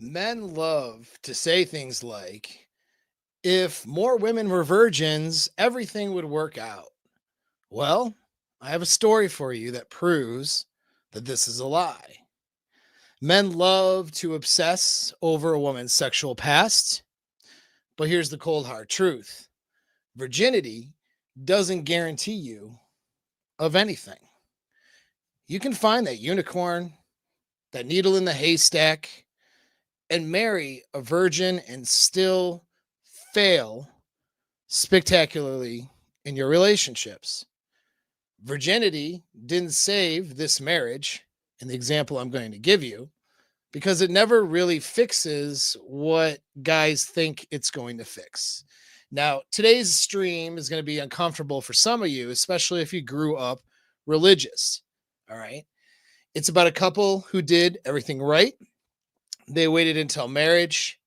Men love to say things like, if more women were virgins, everything would work out. Well, I have a story for you that proves that this is a lie. Men love to obsess over a woman's sexual past, but here's the cold hard truth: virginity doesn't guarantee you of anything. You can find that unicorn, that needle in the haystack, and marry a virgin and still fail spectacularly in your relationships. Virginity didn't save this marriage in the example I'm going to give you because it never really fixes what guys think it's going to fix. Now, today's stream is going to be uncomfortable for some of you, especially if you grew up religious. All right. It's about a couple who did everything right. They waited until marriage.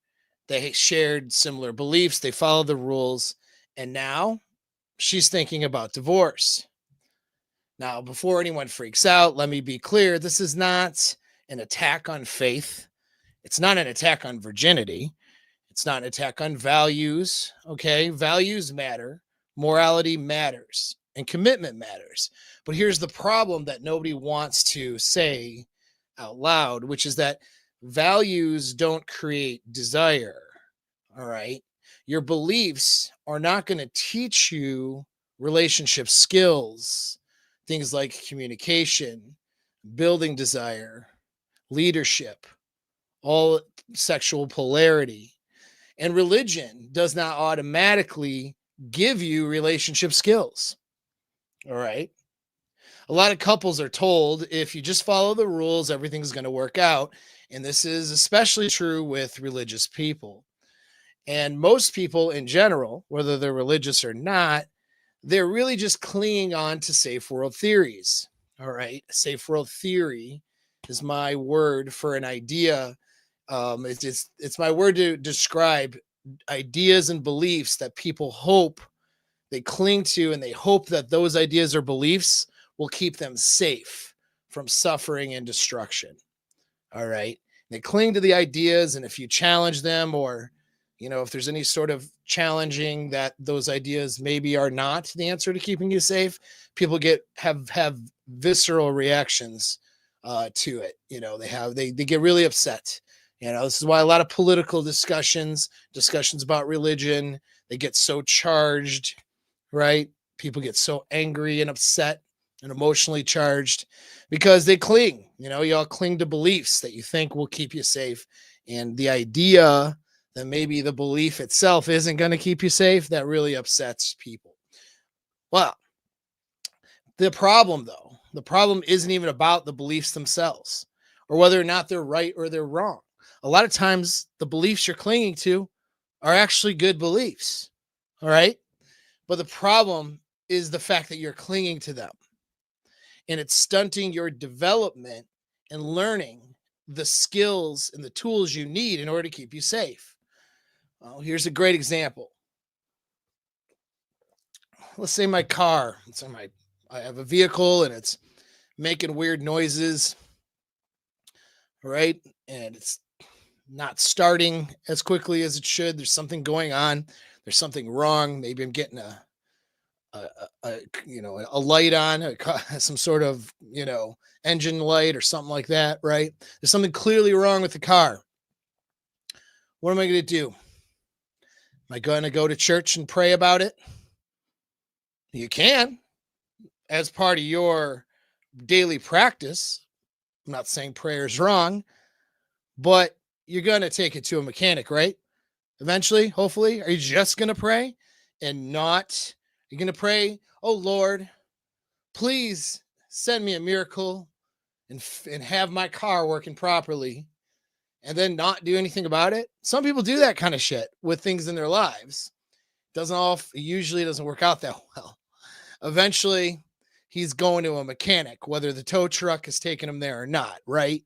They shared similar beliefs. They followed the rules. And now she's thinking about divorce. Now, before anyone freaks out, let me be clear. This is not an attack on faith. It's not an attack on virginity. It's not an attack on values. Okay. Values matter. Morality matters. And commitment matters. But here's the problem that nobody wants to say out loud, which is that values don't create desire. All right. Your beliefs are not going to teach you relationship skills, things like communication, building desire, leadership, all sexual polarity. And religion does not automatically give you relationship skills. All right. A lot of couples are told if you just follow the rules, everything's going to work out. And this is especially true with religious people. And most people in general, whether they're religious or not, they're really just clinging on to safe world theories. All right. Safe world theory is my word for an idea. It's my word to describe ideas and beliefs that people hope they cling to, and they hope that those ideas or beliefs will keep them safe from suffering and destruction. All right. They cling to the ideas, and if you challenge them, or if there's any sort of challenging that those ideas maybe are not the answer to keeping you safe, people have visceral reactions to it. They get really upset. This is why a lot of political discussions about religion, they get so charged, right? People get so angry and upset and emotionally charged because they cling. You all cling to beliefs that you think will keep you safe, and the idea that maybe the belief itself isn't going to keep you safe, that really upsets people. Well, the problem isn't even about the beliefs themselves or whether or not they're right or they're wrong. A lot of times the beliefs you're clinging to are actually good beliefs. All right. But the problem is the fact that you're clinging to them, and it's stunting your development and learning the skills and the tools you need in order to keep you safe. Well, here's a great example. Let's say my car, I have a vehicle and it's making weird noises, right? And it's not starting as quickly as it should. There's something going on. There's something wrong. Maybe I'm getting a light on, some sort of, engine light or something like that, right? There's something clearly wrong with the car. What am I going to do? Am I going to go to church and pray about it? You can, as part of your daily practice. I'm not saying prayer is wrong, but you're going to take it to a mechanic, right? Eventually, hopefully. Are you just going to pray and not, you're going to pray, oh Lord, please send me a miracle and have my car working properly, and then not do anything about it? Some people do that kind of shit with things in their lives. Usually doesn't work out that well. Eventually, he's going to a mechanic, whether the tow truck is taking him there or not, right?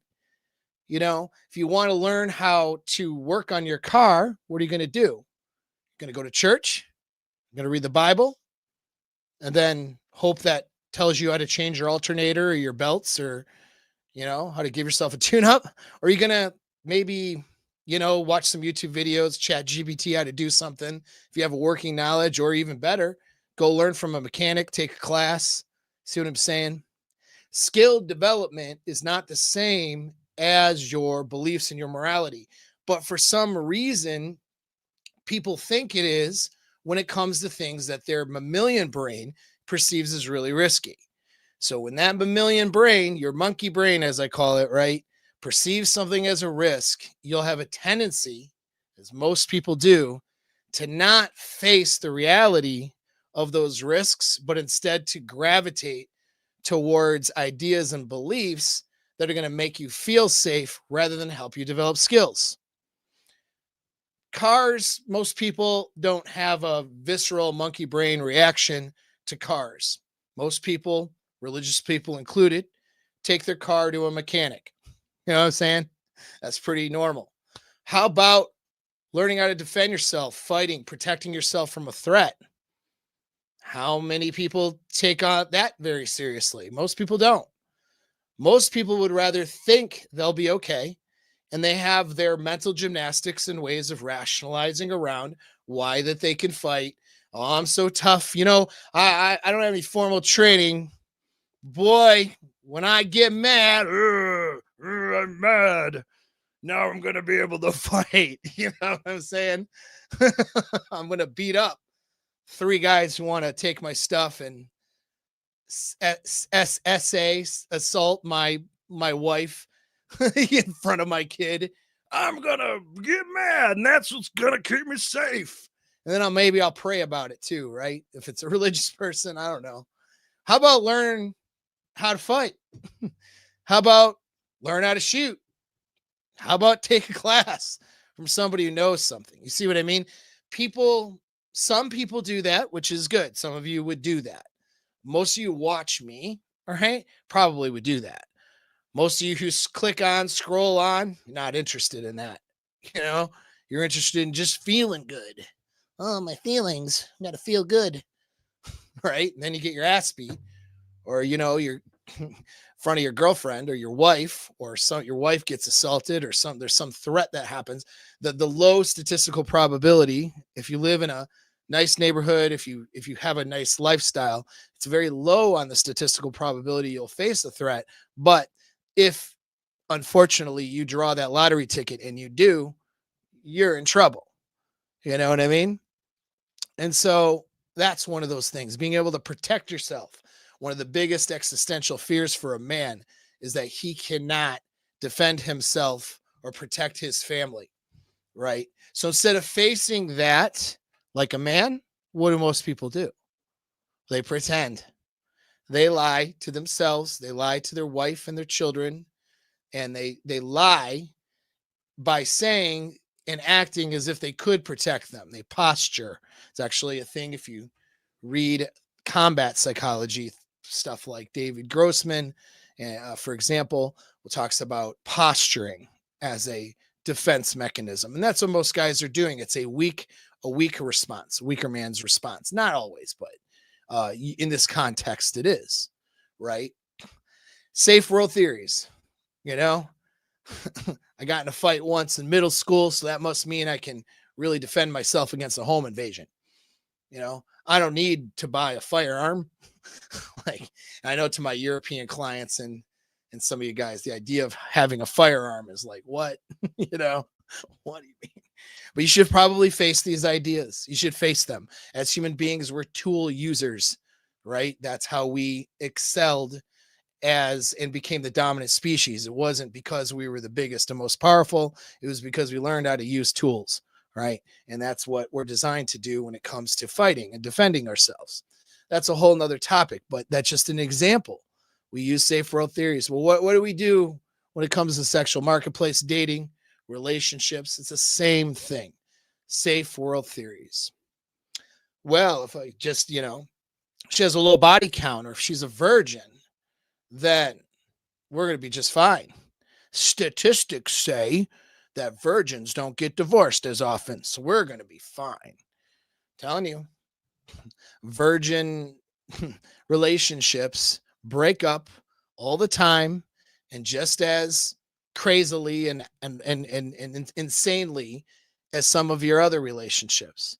If you want to learn how to work on your car, what are you going to do? You're going to go to church, you're going to read the Bible, and then hope that tells you how to change your alternator or your belts, or how to give yourself a tune-up? Or are you going to maybe, watch some YouTube videos, chat GPT how to do something. If you have a working knowledge, or even better, go learn from a mechanic, take a class. See what I'm saying? Skill development is not the same as your beliefs and your morality. But for some reason, people think it is when it comes to things that their mammalian brain perceives as really risky. So when that mammalian brain, your monkey brain, as I call it, right, perceives something as a risk, you'll have a tendency, as most people do, to not face the reality of those risks, but instead to gravitate towards ideas and beliefs that are going to make you feel safe rather than help you develop skills. Cars, most people don't have a visceral monkey brain reaction to cars. Most people, religious people included, take their car to a mechanic. You know what I'm saying? That's pretty normal. How about learning how to defend yourself, fighting, protecting yourself from a threat? How many people take on that very seriously? Most people don't. Most people would rather think they'll be okay, and they have their mental gymnastics and ways of rationalizing around why that they can fight. Oh, I'm so tough. I don't have any formal training. Boy, when I get mad, I'm mad. Now I'm going to be able to fight. You know what I'm saying? I'm going to beat up 3 guys who want to take my stuff and assault my wife in front of my kid. I'm gonna get mad, and that's what's gonna keep me safe. And then I'll pray about it too, right? If it's a religious person, I don't know. How about learn how to fight? How about learn how to shoot? How about take a class from somebody who knows something? You see what I mean? Some people do that, which is good. Some of you would do that. Most of you watch me, all right? Probably would do that. Most of you who click on, scroll on, you're not interested in that. You're interested in just feeling good. Oh, my feelings. I got to feel good, right? And then you get your ass beat, or you're in front of your girlfriend or your wife, or your wife gets assaulted, or there's some threat that happens. The low statistical probability, if you live in a nice neighborhood, if you have a nice lifestyle, it's very low on the statistical probability you'll face a threat. But if unfortunately you draw that lottery ticket and you do, you're in trouble. You know what I mean? And so that's one of those things, being able to protect yourself. One of the biggest existential fears for a man is that he cannot defend himself or protect his family, right? So instead of facing that like a man, what do most people do? They pretend. They lie to themselves, they lie to their wife and their children, and they lie by saying and acting as if they could protect them. They posture. It's actually a thing if you read combat psychology, stuff like David Grossman, for example, who talks about posturing as a defense mechanism. And that's what most guys are doing. It's a weaker response, weaker man's response. Not always, but in this context, it is, right? Safe world theories, you know? I got in a fight once in middle school, so that must mean I can really defend myself against a home invasion. I don't need to buy a firearm. Like, I know to my European clients and some of you guys, the idea of having a firearm is like, what? What do you mean? But you should probably face these ideas. You should face them. As human beings, we're tool users, right? That's how we excelled and became the dominant species. It wasn't because we were the biggest and most powerful. It was because we learned how to use tools, right? And that's what we're designed to do when it comes to fighting and defending ourselves. That's a whole nother topic, but that's just an example. We use safe world theories. Well, what do we do when it comes to sexual marketplace, dating, relationships? It's the same thing. Safe world theories. Well, if I just, she has a low body count, or if she's a virgin, then we're going to be just fine. Statistics say that virgins don't get divorced as often, so we're going to be fine. I'm telling you, virgin relationships break up all the time. And just as crazily and insanely as some of your other relationships.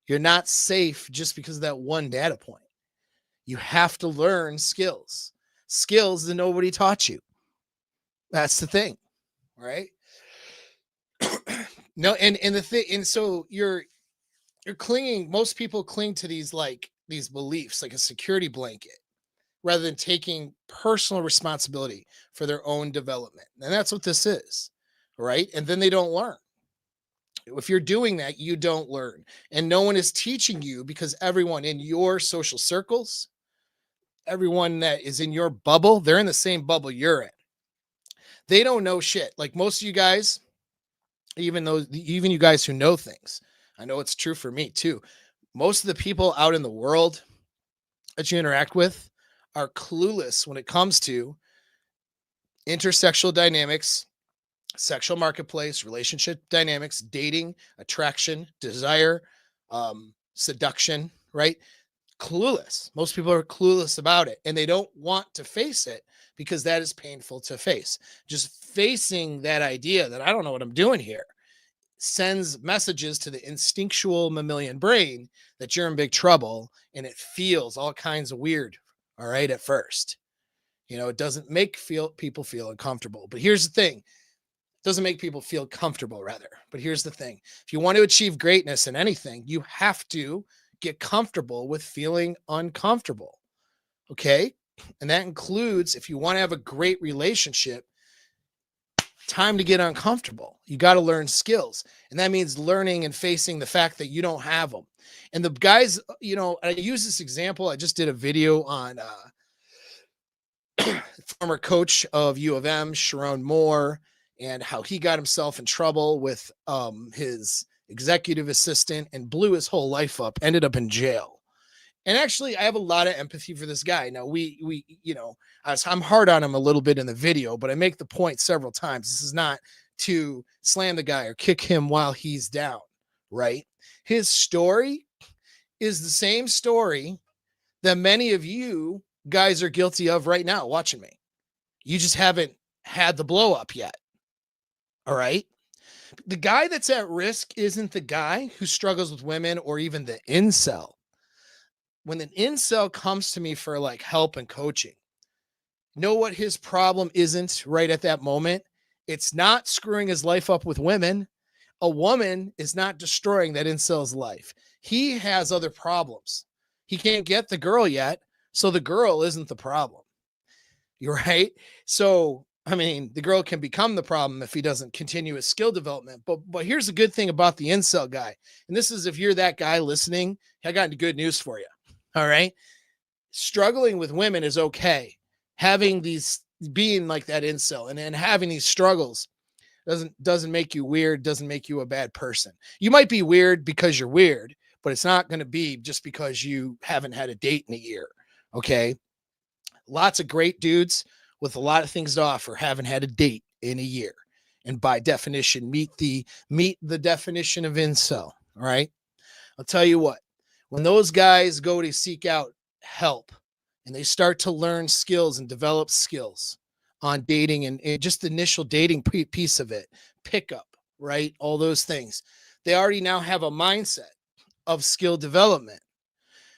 You're not safe just because of that one data point. You have to learn skills that nobody taught you. That's the thing, right? No, and the thing, and so you're clinging. Most people cling to these beliefs like a security blanket rather than taking personal responsibility for their own development. And that's what this is, right? And then they don't learn. If you're doing that, you don't learn. And no one is teaching you because everyone in your social circles, everyone that is in your bubble, they're in the same bubble you're in. They don't know shit. Like most of you guys, even you guys who know things, I know it's true for me too. Most of the people out in the world that you interact with are clueless when it comes to intersexual dynamics, sexual marketplace, relationship dynamics, dating, attraction, desire, seduction, right? Clueless. Most people are clueless about it and they don't want to face it because that is painful to face. Just facing that idea that I don't know what I'm doing here sends messages to the instinctual mammalian brain that you're in big trouble and it feels all kinds of weird. All right. At first, it doesn't make people feel uncomfortable. But here's the thing. It doesn't make people feel comfortable rather. But here's the thing. If you want to achieve greatness in anything, you have to get comfortable with feeling uncomfortable. Okay. And that includes if you want to have a great relationship, time to get uncomfortable. You got to learn skills. And that means learning and facing the fact that you don't have them. And the guys, I use this example. I just did a video on former coach of U of M, Sharon Moore, and how he got himself in trouble with his executive assistant and blew his whole life up, ended up in jail. And actually, I have a lot of empathy for this guy. Now, I'm hard on him a little bit in the video, but I make the point several times. This is not to slam the guy or kick him while he's down, right? His story is the same story that many of you guys are guilty of right now watching me. You just haven't had the blow up yet. All right. The guy that's at risk isn't the guy who struggles with women or even the incel. When an incel comes to me for like help and coaching, know what his problem isn't right at that moment? It's not screwing his life up with women. A woman is not destroying that incel's life. He has other problems. He can't get the girl yet, so the girl isn't the problem. You're right. So, I mean, the girl can become the problem if he doesn't continue his skill development. But here's the good thing about the incel guy. And this is if you're that guy listening, I got good news for you. All right. Struggling with women is okay. Being like that incel and having these struggles doesn't make you weird, doesn't make you a bad person. You might be weird because you're weird, but it's not going to be just because you haven't had a date in a year. Okay. Lots of great dudes with a lot of things to offer haven't had a date in a year. And by definition, meet the definition of incel. All right. I'll tell you what, when those guys go to seek out help and they start to learn skills and develop skills on dating and just the initial dating piece of it, pickup, right? All those things. They already now have a mindset of skill development.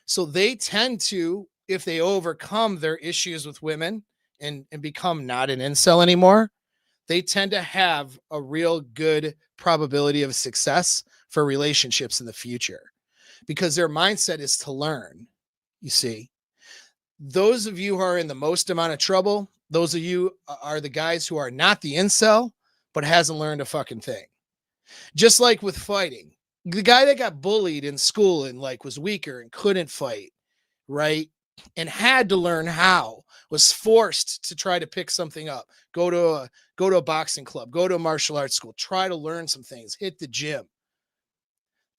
So they tend to, if they overcome their issues with women and become not an incel anymore, they tend to have a real good probability of success for relationships in the future because their mindset is to learn. You see, those of you who are in the most amount of trouble, those of you are the guys who are not the incel, but hasn't learned a fucking thing. Just like with fighting, the guy that got bullied in school and like was weaker and couldn't fight, right? And had to learn how, was forced to try to pick something up, go to a boxing club, go to a martial arts school, try to learn some things, hit the gym.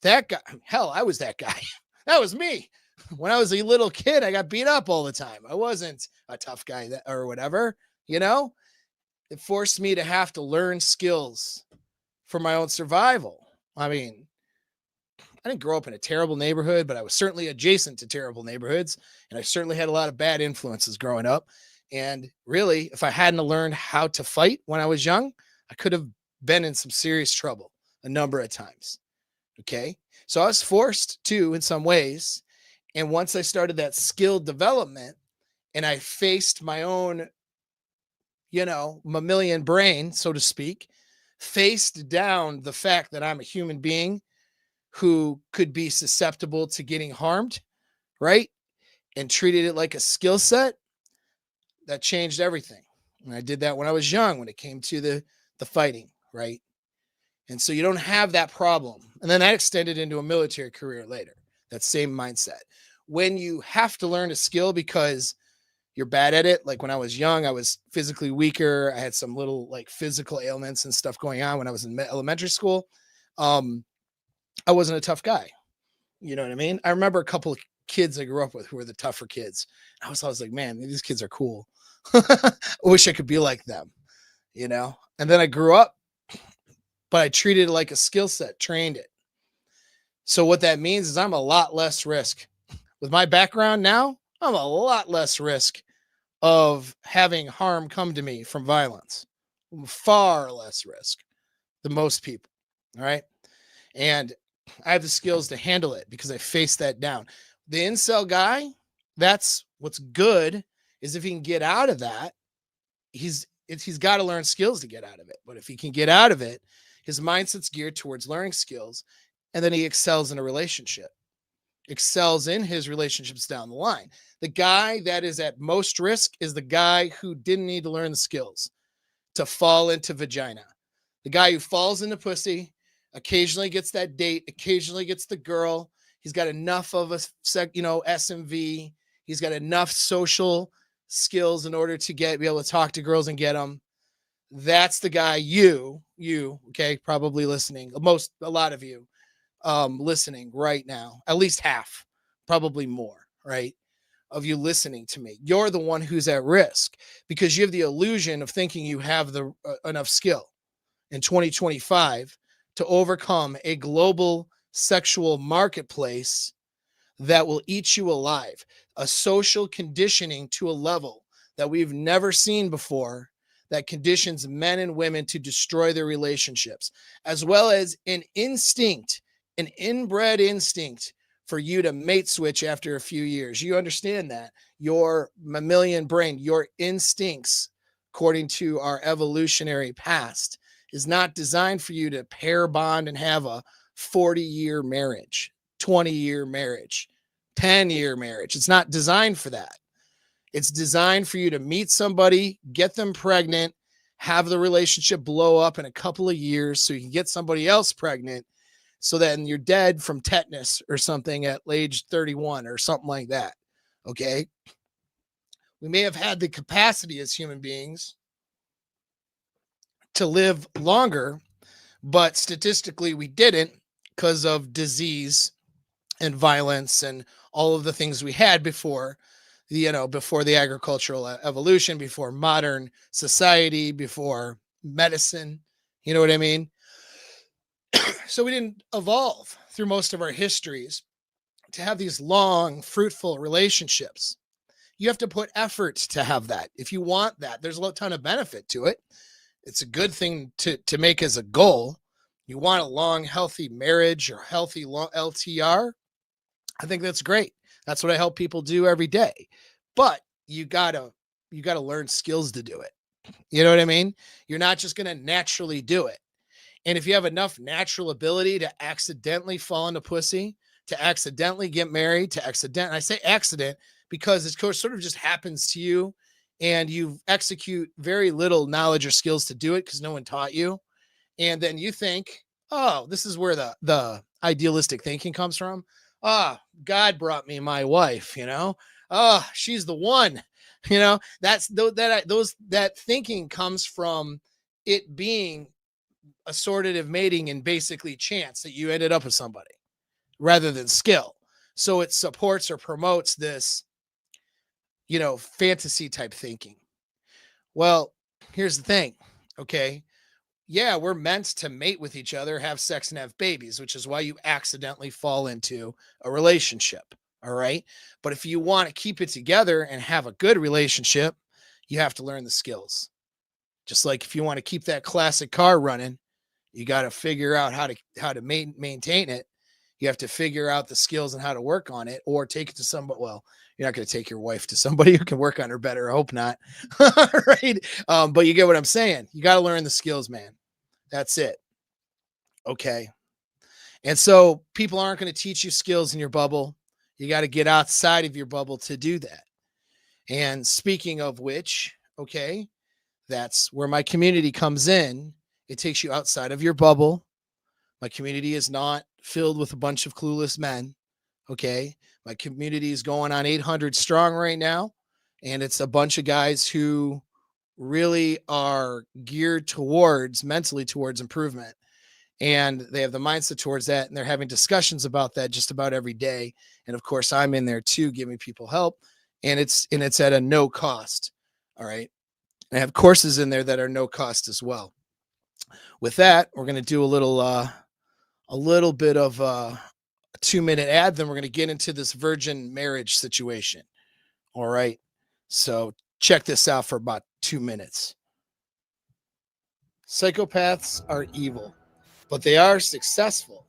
That guy, hell, I was that guy. That was me. When I was a little kid, I got beat up all the time. I wasn't a tough guy or whatever, It forced me to have to learn skills for my own survival. I mean, I didn't grow up in a terrible neighborhood, but I was certainly adjacent to terrible neighborhoods. And I certainly had a lot of bad influences growing up. And really, if I hadn't learned how to fight when I was young, I could have been in some serious trouble a number of times. Okay. So I was forced to in some ways. And once I started that skill development and I faced my own, mammalian brain, so to speak, faced down the fact that I'm a human being who could be susceptible to getting harmed, right? And treated it like a skill set, that changed everything. And I did that when I was young when it came to the fighting, right? And so you don't have that problem. And then that extended into a military career later. That same mindset. When you have to learn a skill because you're bad at it, like when I was young, I was physically weaker. I had some little like physical ailments and stuff going on when I was in elementary school. I wasn't a tough guy. You know what I mean? I remember a couple of kids I grew up with who were the tougher kids. I was always like, man, these kids are cool. I wish I could be like them, And then I grew up, but I treated it like a skill set, trained it. So what that means is I'm a lot less risk. With my background now, I'm a lot less risk of having harm come to me from violence. Far less risk than most people. All right. And I have the skills to handle it because I faced that down. The incel guy, that's what's good, is if he can get out of that, he's got to learn skills to get out of it. But if he can get out of it, his mindset's geared towards learning skills, and then he excels in a relationship, excels in his relationships down the line. The guy that is at most risk is the guy who didn't need to learn the skills to fall into vagina. The guy who falls into pussy, occasionally gets that date, occasionally gets the girl. He's got enough of a SMV. He's got enough social skills in order to be able to talk to girls and get them. That's the guy you, okay, probably listening. A lot of you listening right now, at least half, probably more, right? Of you listening to me. You're the one who's at risk because you have the illusion of thinking you have the enough skill in 2025 to overcome a global sexual marketplace that will eat you alive, a social conditioning to a level that we've never seen before that conditions men and women to destroy their relationships, as well as an inbred instinct for you to mate switch after a few years. You understand that your mammalian brain, your instincts, according to our evolutionary past, is not designed for you to pair bond and have a 40-year marriage, 20-year marriage, 10-year marriage. It's not designed for that. It's designed for you to meet somebody, get them pregnant, have the relationship blow up in a couple of years so you can get somebody else pregnant, so then you're dead from tetanus or something at age 31 or something like that. Okay. We may have had the capacity as human beings to live longer, but statistically we didn't because of disease and violence and all of the things we had before the agricultural evolution, before modern society, before medicine. You know what I mean? So we didn't evolve through most of our histories to have these long, fruitful relationships. You have to put effort to have that. If you want that, there's a ton of benefit to it. It's a good thing to make as a goal. You want a long, healthy marriage or healthy LTR. I think that's great. That's what I help people do every day. But you gotta learn skills to do it. You know what I mean? You're not just gonna naturally do it. And if you have enough natural ability to accidentally fall into pussy, to accidentally get married, I say accident because it sort of just happens to you and you execute very little knowledge or skills to do it because no one taught you. And then you think, oh, this is where the idealistic thinking comes from. God brought me my wife, she's the one, that thinking comes from it being assortative mating and basically chance that you ended up with somebody rather than skill. So it supports or promotes this, fantasy type thinking. Well, here's the thing. Okay. Yeah, we're meant to mate with each other, have sex, and have babies, which is why you accidentally fall into a relationship. All right. But if you want to keep it together and have a good relationship, you have to learn the skills. Just like if you want to keep that classic car running, you got to figure out how to maintain it. You have to figure out the skills and how to work on it, or take it to somebody. Well, you're not going to take your wife to somebody who can work on her better. I hope not. Right. But you get what I'm saying. You got to learn the skills, man. That's it. Okay. And so people aren't going to teach you skills in your bubble. You got to get outside of your bubble to do that. And speaking of which, okay, that's where my community comes in. It takes you outside of your bubble. My community is not filled with a bunch of clueless men. Okay. My community is going on 800 strong right now. And it's a bunch of guys who really are geared towards mentally towards improvement. And they have the mindset towards that. And they're having discussions about that just about every day. And of course, I'm in there too, giving people help. And it's at a no cost. All right. And I have courses in there that are no cost as well. With that, we're going to do a little bit of a 2-minute ad. Then we're going to get into this virgin marriage situation. All right. So check this out for about 2 minutes. Psychopaths are evil, but they are successful.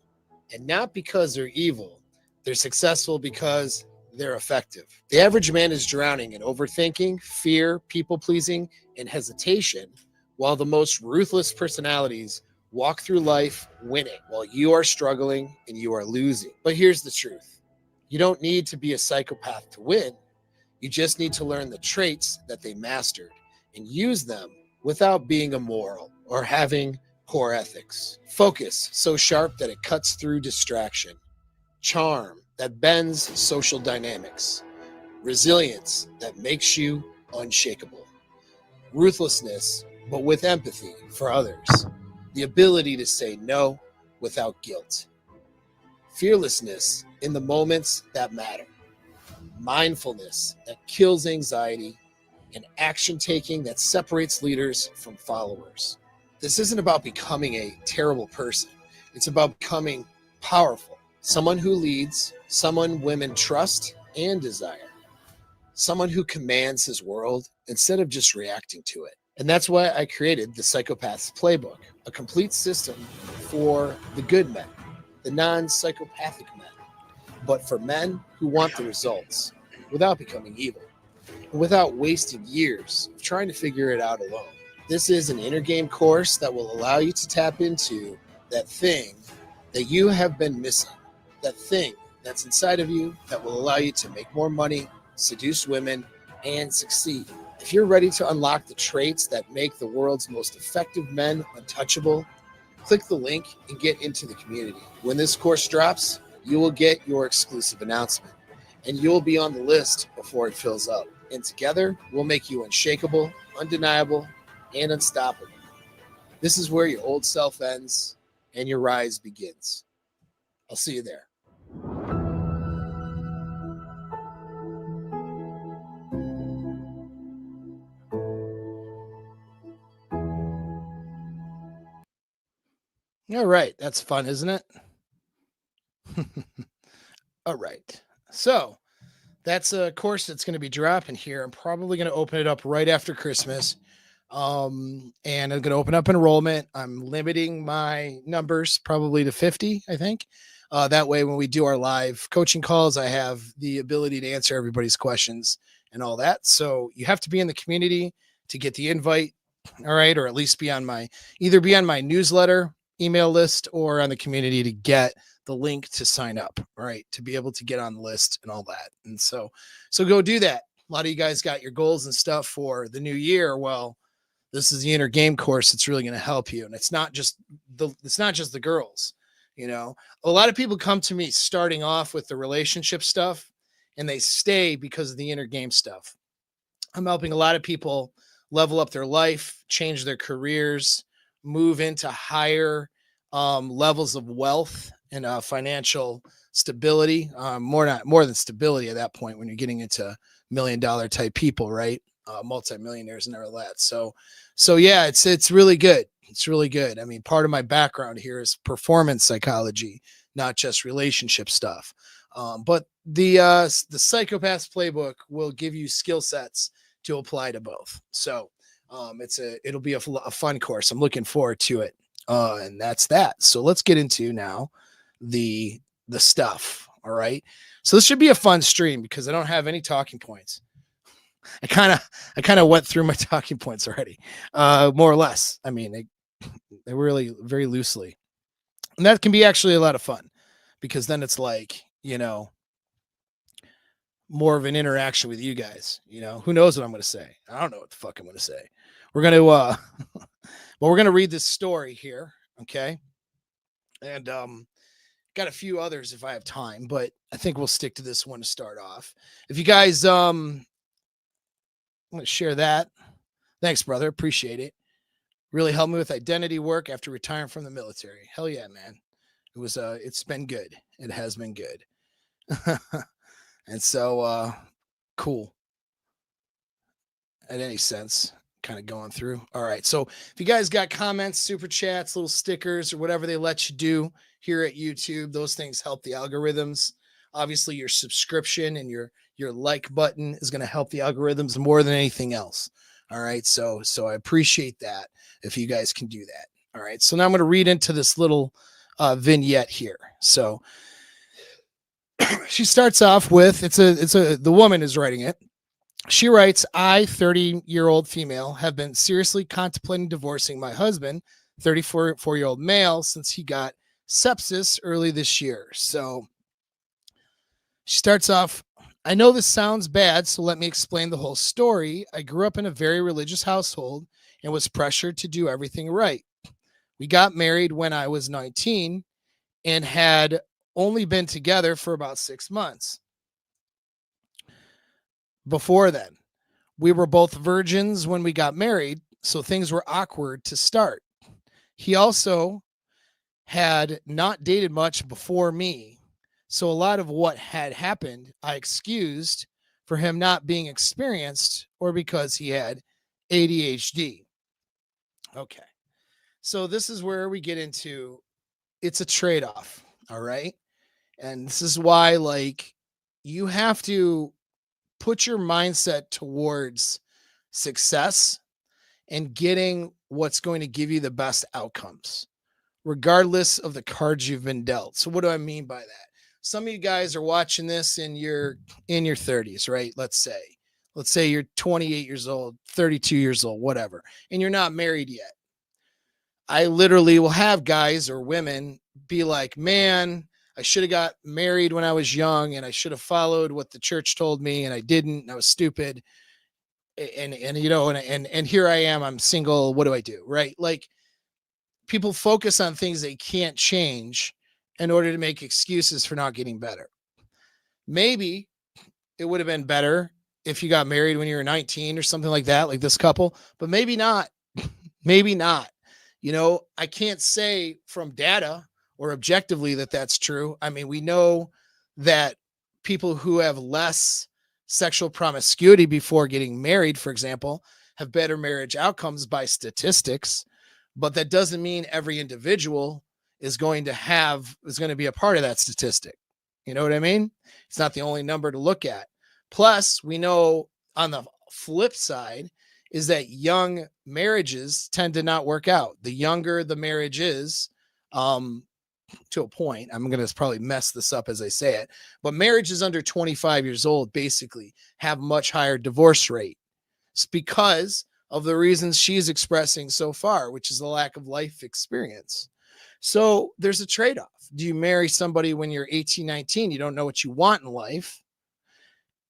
And not because they're evil. They're successful because they're effective. The average man is drowning in overthinking, fear, people pleasing, and hesitation, while the most ruthless personalities walk through life winning, while you are struggling and you are losing. But here's the truth. You don't need to be a psychopath to win. You just need to learn the traits that they mastered and use them without being immoral or having poor ethics. Focus so sharp that it cuts through distraction. Charm that bends social dynamics. Resilience that makes you unshakable. Ruthlessness, but with empathy for others. The ability to say no without guilt. Fearlessness in the moments that matter. Mindfulness that kills anxiety, and action taking that separates leaders from followers. This isn't about becoming a terrible person. It's about becoming powerful. Someone who leads, someone women trust and desire. Someone who commands his world instead of just reacting to it. And that's why I created the Psychopath's Playbook, a complete system for the good men, the non-psychopathic men, but for men who want the results without becoming evil, and without wasting years of trying to figure it out alone. This is an inner game course that will allow you to tap into that thing that you have been missing, that thing that's inside of you that will allow you to make more money, seduce women, and succeed. If you're ready to unlock the traits that make the world's most effective men untouchable, click the link and get into the community. When this course drops, you will get your exclusive announcement, and you'll be on the list before it fills up. And together, we'll make you unshakable, undeniable, and unstoppable. This is where your old self ends and your rise begins. I'll see you there. All right. That's fun, isn't it? All right. So that's a course that's going to be dropping here. I'm probably going to open it up right after Christmas. And I'm going to open up enrollment. I'm limiting my numbers probably to 50, I think. That way, when we do our live coaching calls, I have the ability to answer everybody's questions and all that. So you have to be in the community to get the invite. All right. Or at least either be on my newsletter email list or on the community to get the link to sign up, right? To be able to get on the list and all that. And so go do that. A lot of you guys got your goals and stuff for the new year. Well, this is the inner game course that's really going to help you. And it's not just the girls, you know. A lot of people come to me starting off with the relationship stuff and they stay because of the inner game stuff. I'm helping a lot of people level up their life, change their careers, move into higher levels of wealth and financial stability. More than stability at that point when you're getting into $1 million type people, right? Multimillionaires and all that. So yeah, it's really good. It's really good. I mean, part of my background here is performance psychology, not just relationship stuff. But the Psychopath's Playbook will give you skill sets to apply to both. So it'll be a fun course. I'm looking forward to it. And that's that. So let's get into now the stuff. All right. So this should be a fun stream because I don't have any talking points. I kind of went through my talking points already, more or less. I mean, they really very loosely, and that can be actually a lot of fun because then it's like, more of an interaction with you guys. Who knows what I'm going to say? I don't know what the fuck I'm going to say. We're going to, well, we're going to read this story here. Okay. And, got a few others if I have time, but I think we'll stick to this one to start off. If you guys, I'm going to share that. Thanks, brother. Appreciate it. Really helped me with identity work after retiring from the military. Hell yeah, man. It's been good. It has been good. And so, cool. In any sense, kind of going through. All right. So if you guys got comments, super chats, little stickers, or whatever they let you do here at YouTube, those things help the algorithms. Obviously, your subscription and your like button is going to help the algorithms more than anything else. All right. So I appreciate that if you guys can do that. All right. So now I'm going to read into this little vignette here. So she starts off with the woman is writing it. She writes, I, 30-year-old female, have been seriously contemplating divorcing my husband, 34-year-old male, since he got sepsis early this year. So she starts off, I know this sounds bad, so let me explain the whole story. I grew up in a very religious household and was pressured to do everything right. We got married when I was 19 and had only been together for about 6 months. Before then, we were both virgins when we got married, so things were awkward to start. He also had not dated much before me, so a lot of what had happened I excused for him not being experienced or because he had ADHD. Okay. So this is where we get into it's a trade-off, all right? And this is why you have to put your mindset towards success and getting what's going to give you the best outcomes, regardless of the cards you've been dealt. So what do I mean by that? Some of you guys are watching this in your 30s, right? Let's say you're 28 years old, 32 years old, whatever, and you're not married yet. I literally will have guys or women be like, man, I should have got married when I was young and I should have followed what the church told me and I didn't. And I was stupid. And here I am, I'm single. What do I do? Right? Like people focus on things they can't change in order to make excuses for not getting better. Maybe it would have been better if you got married when you were 19 or something like that, like this couple, but maybe not. Maybe not. I can't say from data or objectively that that's true. I mean, we know that people who have less sexual promiscuity before getting married, for example, have better marriage outcomes by statistics, but that doesn't mean every individual is going to be a part of that statistic. You know what I mean? It's not the only number to look at. Plus, we know on the flip side is that young marriages tend to not work out. The younger the marriage is, to a point, I'm going to probably mess this up as I say it, but marriages under 25 years old basically have much higher divorce rate. It's because of the reasons she's expressing so far, which is the lack of life experience. So there's a trade-off. Do you marry somebody when you're 18, 19? You don't know what you want in life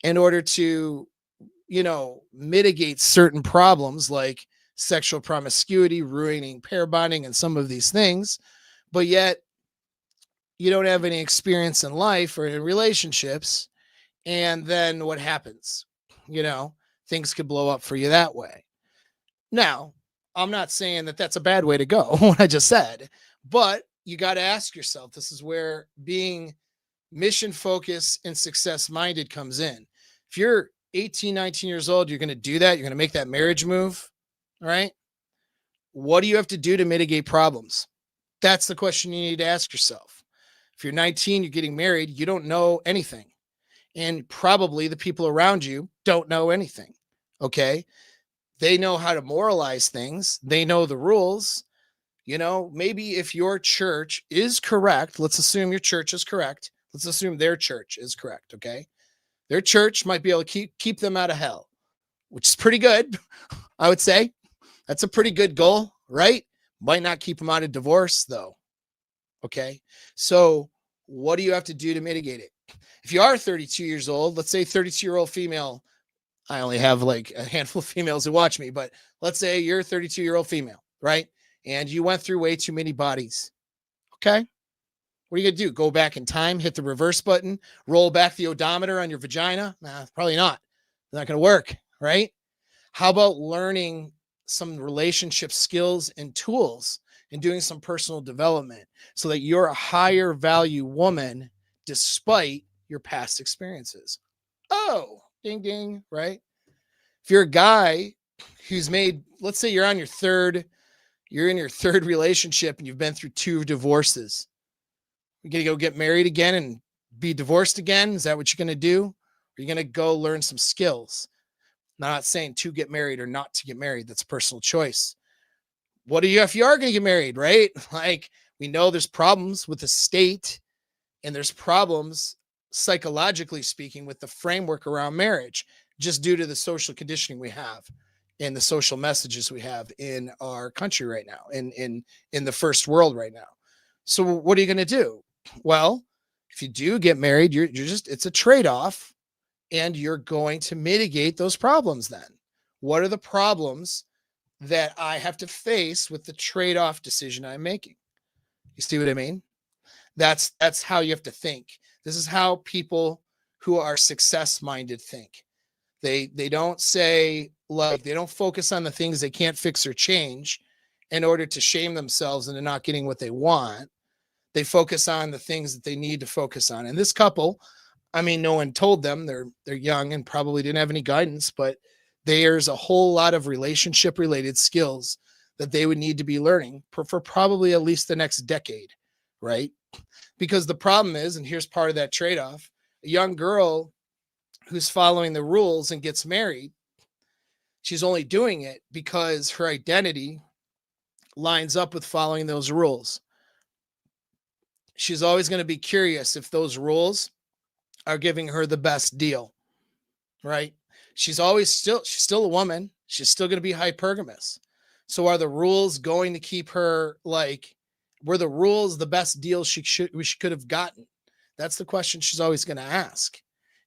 in order to mitigate certain problems like sexual promiscuity, ruining pair bonding, and some of these things, but yet you don't have any experience in life or in relationships. And then what happens? Things could blow up for you that way. Now, I'm not saying that that's a bad way to go, what I just said, but you got to ask yourself, this is where being mission focused and success minded comes in. If you're 18, 19 years old, you're going to do that. You're going to make that marriage move. All right. What do you have to do to mitigate problems? That's the question you need to ask yourself. If you're 19, you're getting married, you don't know anything. And probably the people around you don't know anything. Okay. They know how to moralize things. They know the rules. Maybe if your church is correct, let's assume your church is correct. Let's assume their church is correct. Okay. Their church might be able to keep them out of hell, which is pretty good. I would say that's a pretty good goal, right? Might not keep them out of divorce though. Okay. So what do you have to do to mitigate it? If you are 32 years old, let's say 32-year-old female, I only have like a handful of females who watch me, but let's say you're a 32-year-old female, right? And you went through way too many bodies. Okay. What are you going to do? Go back in time, hit the reverse button, roll back the odometer on your vagina? Nah, probably not. It's not going to work, right? How about learning some relationship skills and tools and doing some personal development so that you're a higher value woman despite your past experiences? Oh, ding, ding, right? If you're a guy who's made, let's say you're in your third relationship and you've been through 2 divorces. You're going to go get married again and be divorced again? Is that what you're going to do? Or are you going to go learn some skills? Not saying to get married or not to get married. That's a personal choice. What do you, if you are going to get married, right? Like, we know there's problems with the state and there's problems psychologically speaking with the framework around marriage, just due to the social conditioning we have and the social messages we have in our country right now, in the first world right now. So what are you going to do? Well, if you do get married, you're just, it's a trade-off, and you're going to mitigate those problems then. What are the problems that I have to face with the trade-off decision I'm making? You see what I mean? That's how you have to think. This is how people who are success minded think. They don't say, like, they don't focus on the things they can't fix or change in order to shame themselves into not getting what they want. They focus on the things that they need to focus on. And this couple, I mean, no one told them. They're young and probably didn't have any guidance, but there's a whole lot of relationship related skills that they would need to be learning for probably at least the next decade, right? Because the problem is, and here's part of that trade-off, a young girl who's following the rules and gets married, she's only doing it because her identity lines up with following those rules. She's always going to be curious if those rules are giving her the best deal, right? She's still a woman. She's still going to be hypergamous. So are the rules going to keep her, like, were the rules the best deal she could have gotten? That's the question she's always going to ask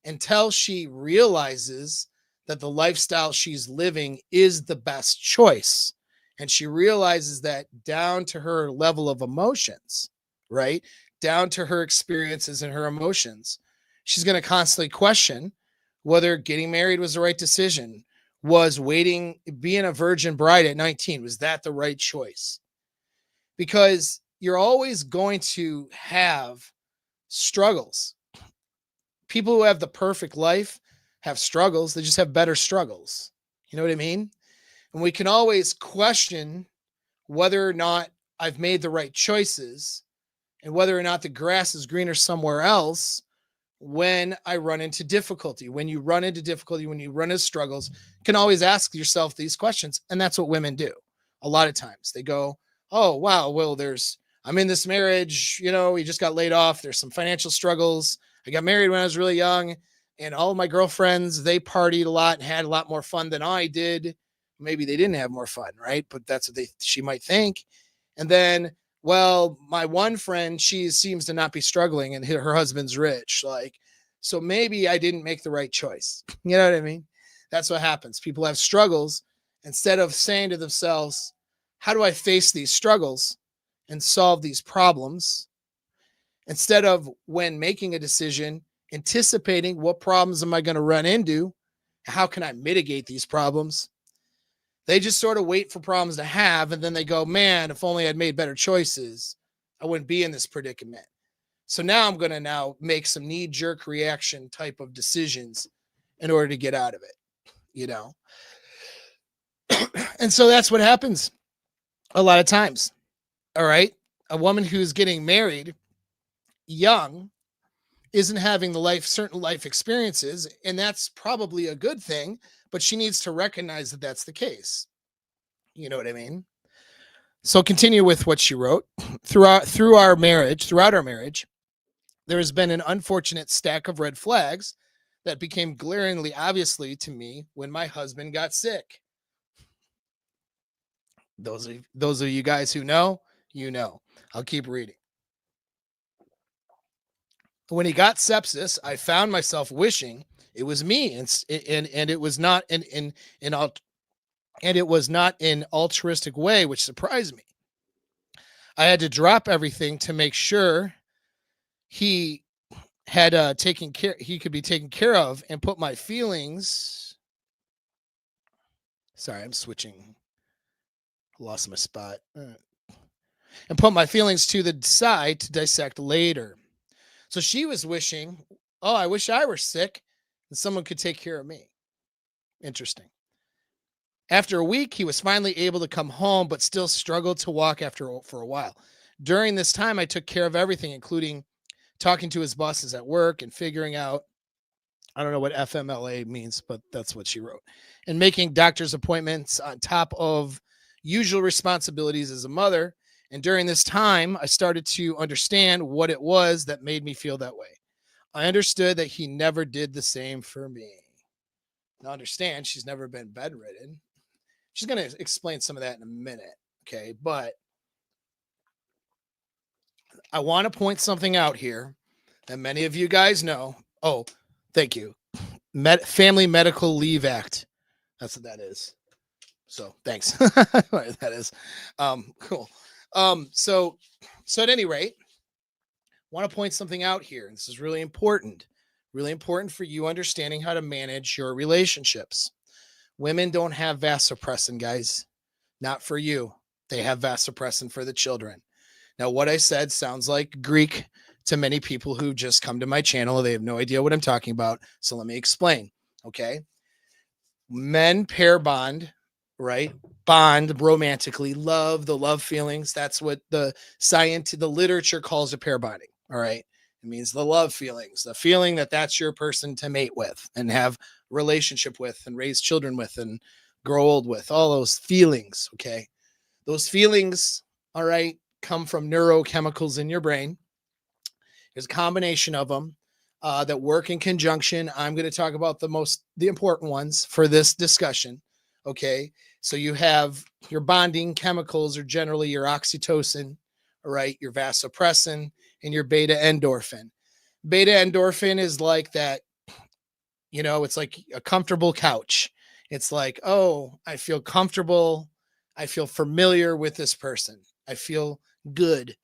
until she realizes that the lifestyle she's living is the best choice. And she realizes that down to her level of emotions, right? Down to her experiences and her emotions. She's going to constantly question whether getting married was the right decision. Was being a virgin bride at 19, was that the right choice? Because you're always going to have struggles. People who have the perfect life have struggles. They just have better struggles. You know what I mean? And we can always question whether or not I've made the right choices and whether or not the grass is greener somewhere else when I run into difficulty. When you run into difficulty, when you run into struggles, you can always ask yourself these questions. And that's what women do. A lot of times they go, oh, wow, well, I'm in this marriage, we just got laid off. There's some financial struggles. I got married when I was really young, and all of my girlfriends, they partied a lot and had a lot more fun than I did. Maybe they didn't have more fun, right? But that's what she might think. And then, well, my one friend, she seems to not be struggling, and her husband's rich. Like, so maybe I didn't make the right choice. You know what I mean? That's what happens. People have struggles. Instead of saying to themselves, how do I face these struggles and solve these problems? Instead of, when making a decision, anticipating what problems am I going to run into? How can I mitigate these problems? They just sort of wait for problems to have, and then they go, man, if only I'd made better choices, I wouldn't be in this predicament. So now I'm going to now make some knee-jerk reaction type of decisions in order to get out of it, And so that's what happens a lot of times. All right. A woman who's getting married young isn't having the certain life experiences, and that's probably a good thing, but she needs to recognize that that's the case. You know what I mean? So continue with what she wrote. Throughout our marriage, there has been an unfortunate stack of red flags that became glaringly obviously to me when my husband got sick. Those of you guys who know, you know. I'll keep reading. When he got sepsis, I found myself wishing it was me, and it was not in and it was not in altruistic way, which surprised me. I had to drop everything to make sure he had taken care he could be taken care of, and put my feelings. Sorry, I'm switching. Lost my spot. And put my feelings to the side to dissect later. So she was wishing, oh, I wish I were sick and someone could take care of me. Interesting. After a week, he was finally able to come home, but still struggled to walk for a while. During this time, I took care of everything, including talking to his bosses at work and figuring out, I don't know what FMLA means, but that's what she wrote, and making doctor's appointments on top of usual responsibilities as a mother. And during this time, I started to understand what it was that made me feel that way. I understood that he never did the same for me. Now, understand, she's never been bedridden. She's going to explain some of that in a minute. Okay. But I want to point something out here that many of you guys know. Oh, thank you. Family Medical Leave Act. That's what that is. So thanks. That is cool. So at any rate, want to point something out here. This is really important for you understanding how to manage your relationships. Women don't have vasopressin, guys. Not for you. They have vasopressin for the children. Now, what I said sounds like Greek to many people who just come to my channel. They have no idea what I'm talking about. So let me explain. Okay. Men pair bond, right? Bond romantically, the love feelings. That's what the literature calls a pair bonding. All right. It means the love feelings, the feeling that that's your person to mate with and have relationship with and raise children with and grow old with, all those feelings. Okay. Those feelings, all right, come from neurochemicals in your brain. There's a combination of them that work in conjunction. I'm going to talk about the important ones for this discussion. Okay. So you have your bonding chemicals are generally your oxytocin, all right, your vasopressin, and your beta endorphin. Beta endorphin is like that, it's like a comfortable couch. It's like, oh, I feel comfortable. I feel familiar with this person. I feel good,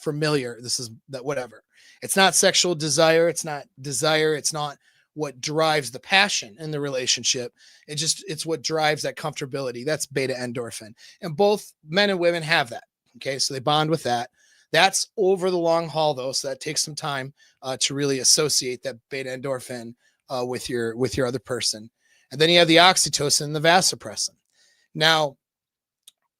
familiar. This is that, whatever. It's not sexual desire. It's not desire. It's not what drives the passion in the relationship. It's what drives that comfortability. That's beta endorphin. And both men and women have that. Okay. So they bond with that. That's over the long haul though. So that takes some time to really associate that beta endorphin with your other person. And then you have the oxytocin and the vasopressin. Now,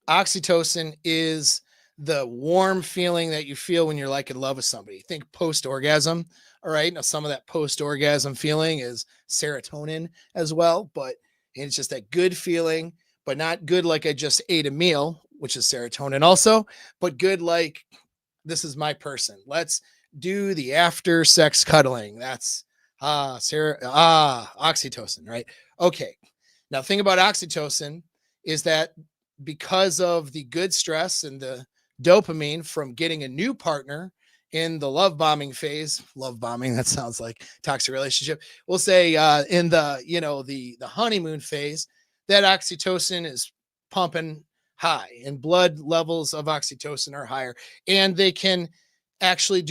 oxytocin is the warm feeling that you feel when you're like in love with somebody. Think post-orgasm. All right. Now, some of that post-orgasm feeling is serotonin as well, but it's just that good feeling, but not good like I just ate a meal, which is serotonin also, but good like this is my person. Let's do the after sex cuddling. That's oxytocin, right? Okay. Now, thing about oxytocin is that because of the good stress and the dopamine from getting a new partner in the love bombing phase, that sounds like toxic relationship. We'll say in the honeymoon phase, that oxytocin is pumping high and blood levels of oxytocin are higher. And they can actually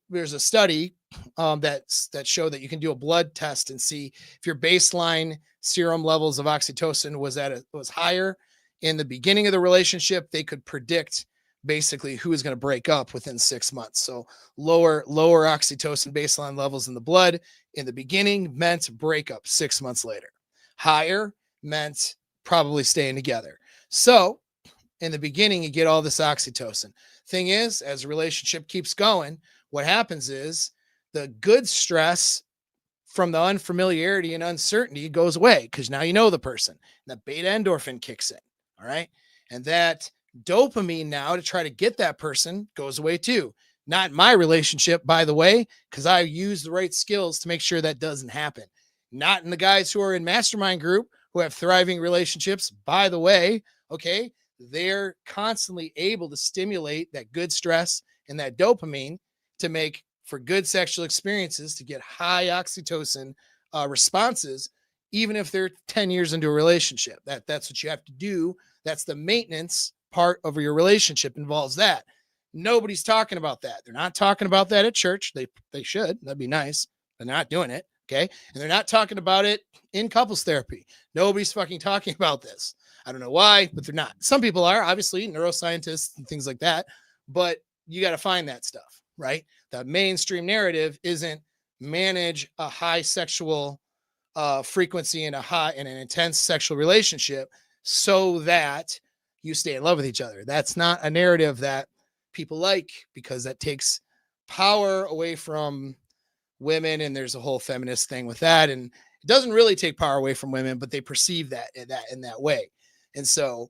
there's a study that show that you can do a blood test and see if your baseline serum levels of oxytocin was higher in the beginning of the relationship, they could predict basically who is going to break up within 6 months. So lower oxytocin baseline levels in the blood in the beginning meant breakup 6 months later. Higher meant probably staying together. So in the beginning, you get all this oxytocin. Thing is, as a relationship keeps going, what happens is The good stress from the unfamiliarity and uncertainty goes away because now you know the person. And the beta endorphin kicks in. All right. And that dopamine now to try to get that person goes away too. Not in my relationship, by the way, because I use the right skills to make sure that doesn't happen. Not in the guys who are in mastermind group who have thriving relationships, by the way. Okay. They're constantly able to stimulate that good stress and that dopamine to make for good sexual experiences, to get high oxytocin responses, even if they're 10 years into a relationship. That's what you have to do. That's the maintenance part of your relationship involves that. Nobody's talking about that. They're not talking about that at church. They should. That'd be nice. They're not doing it. Okay. And they're not talking about it in couples therapy. Nobody's fucking talking about this. I don't know why, but they're not. Some people are, obviously, neuroscientists and things like that, but you got to find that stuff, right? The mainstream narrative isn't manage a high sexual frequency in an intense sexual relationship so that you stay in love with each other. That's not a narrative that people like, because that takes power away from women, and there's a whole feminist thing with that, and it doesn't really take power away from women, but they perceive that in that way. And so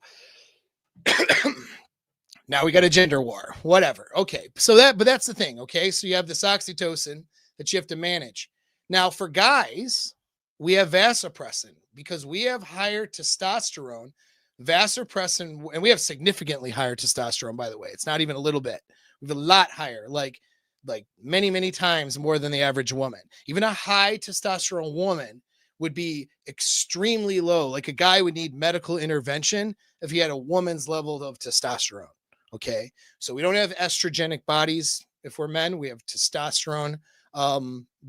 now we got a gender war, whatever. Okay. But that's the thing. Okay. So you have this oxytocin that you have to manage. Now for guys, we have vasopressin because we have higher testosterone. Vasopressin, and we have significantly higher testosterone, by the way. It's not even a little bit. We have a lot higher, like many, many times more than the average woman. Even a high testosterone woman would be extremely low. Like a guy would need medical intervention if he had a woman's level of testosterone. Okay. So we don't have estrogenic bodies. If we're men, we have testosterone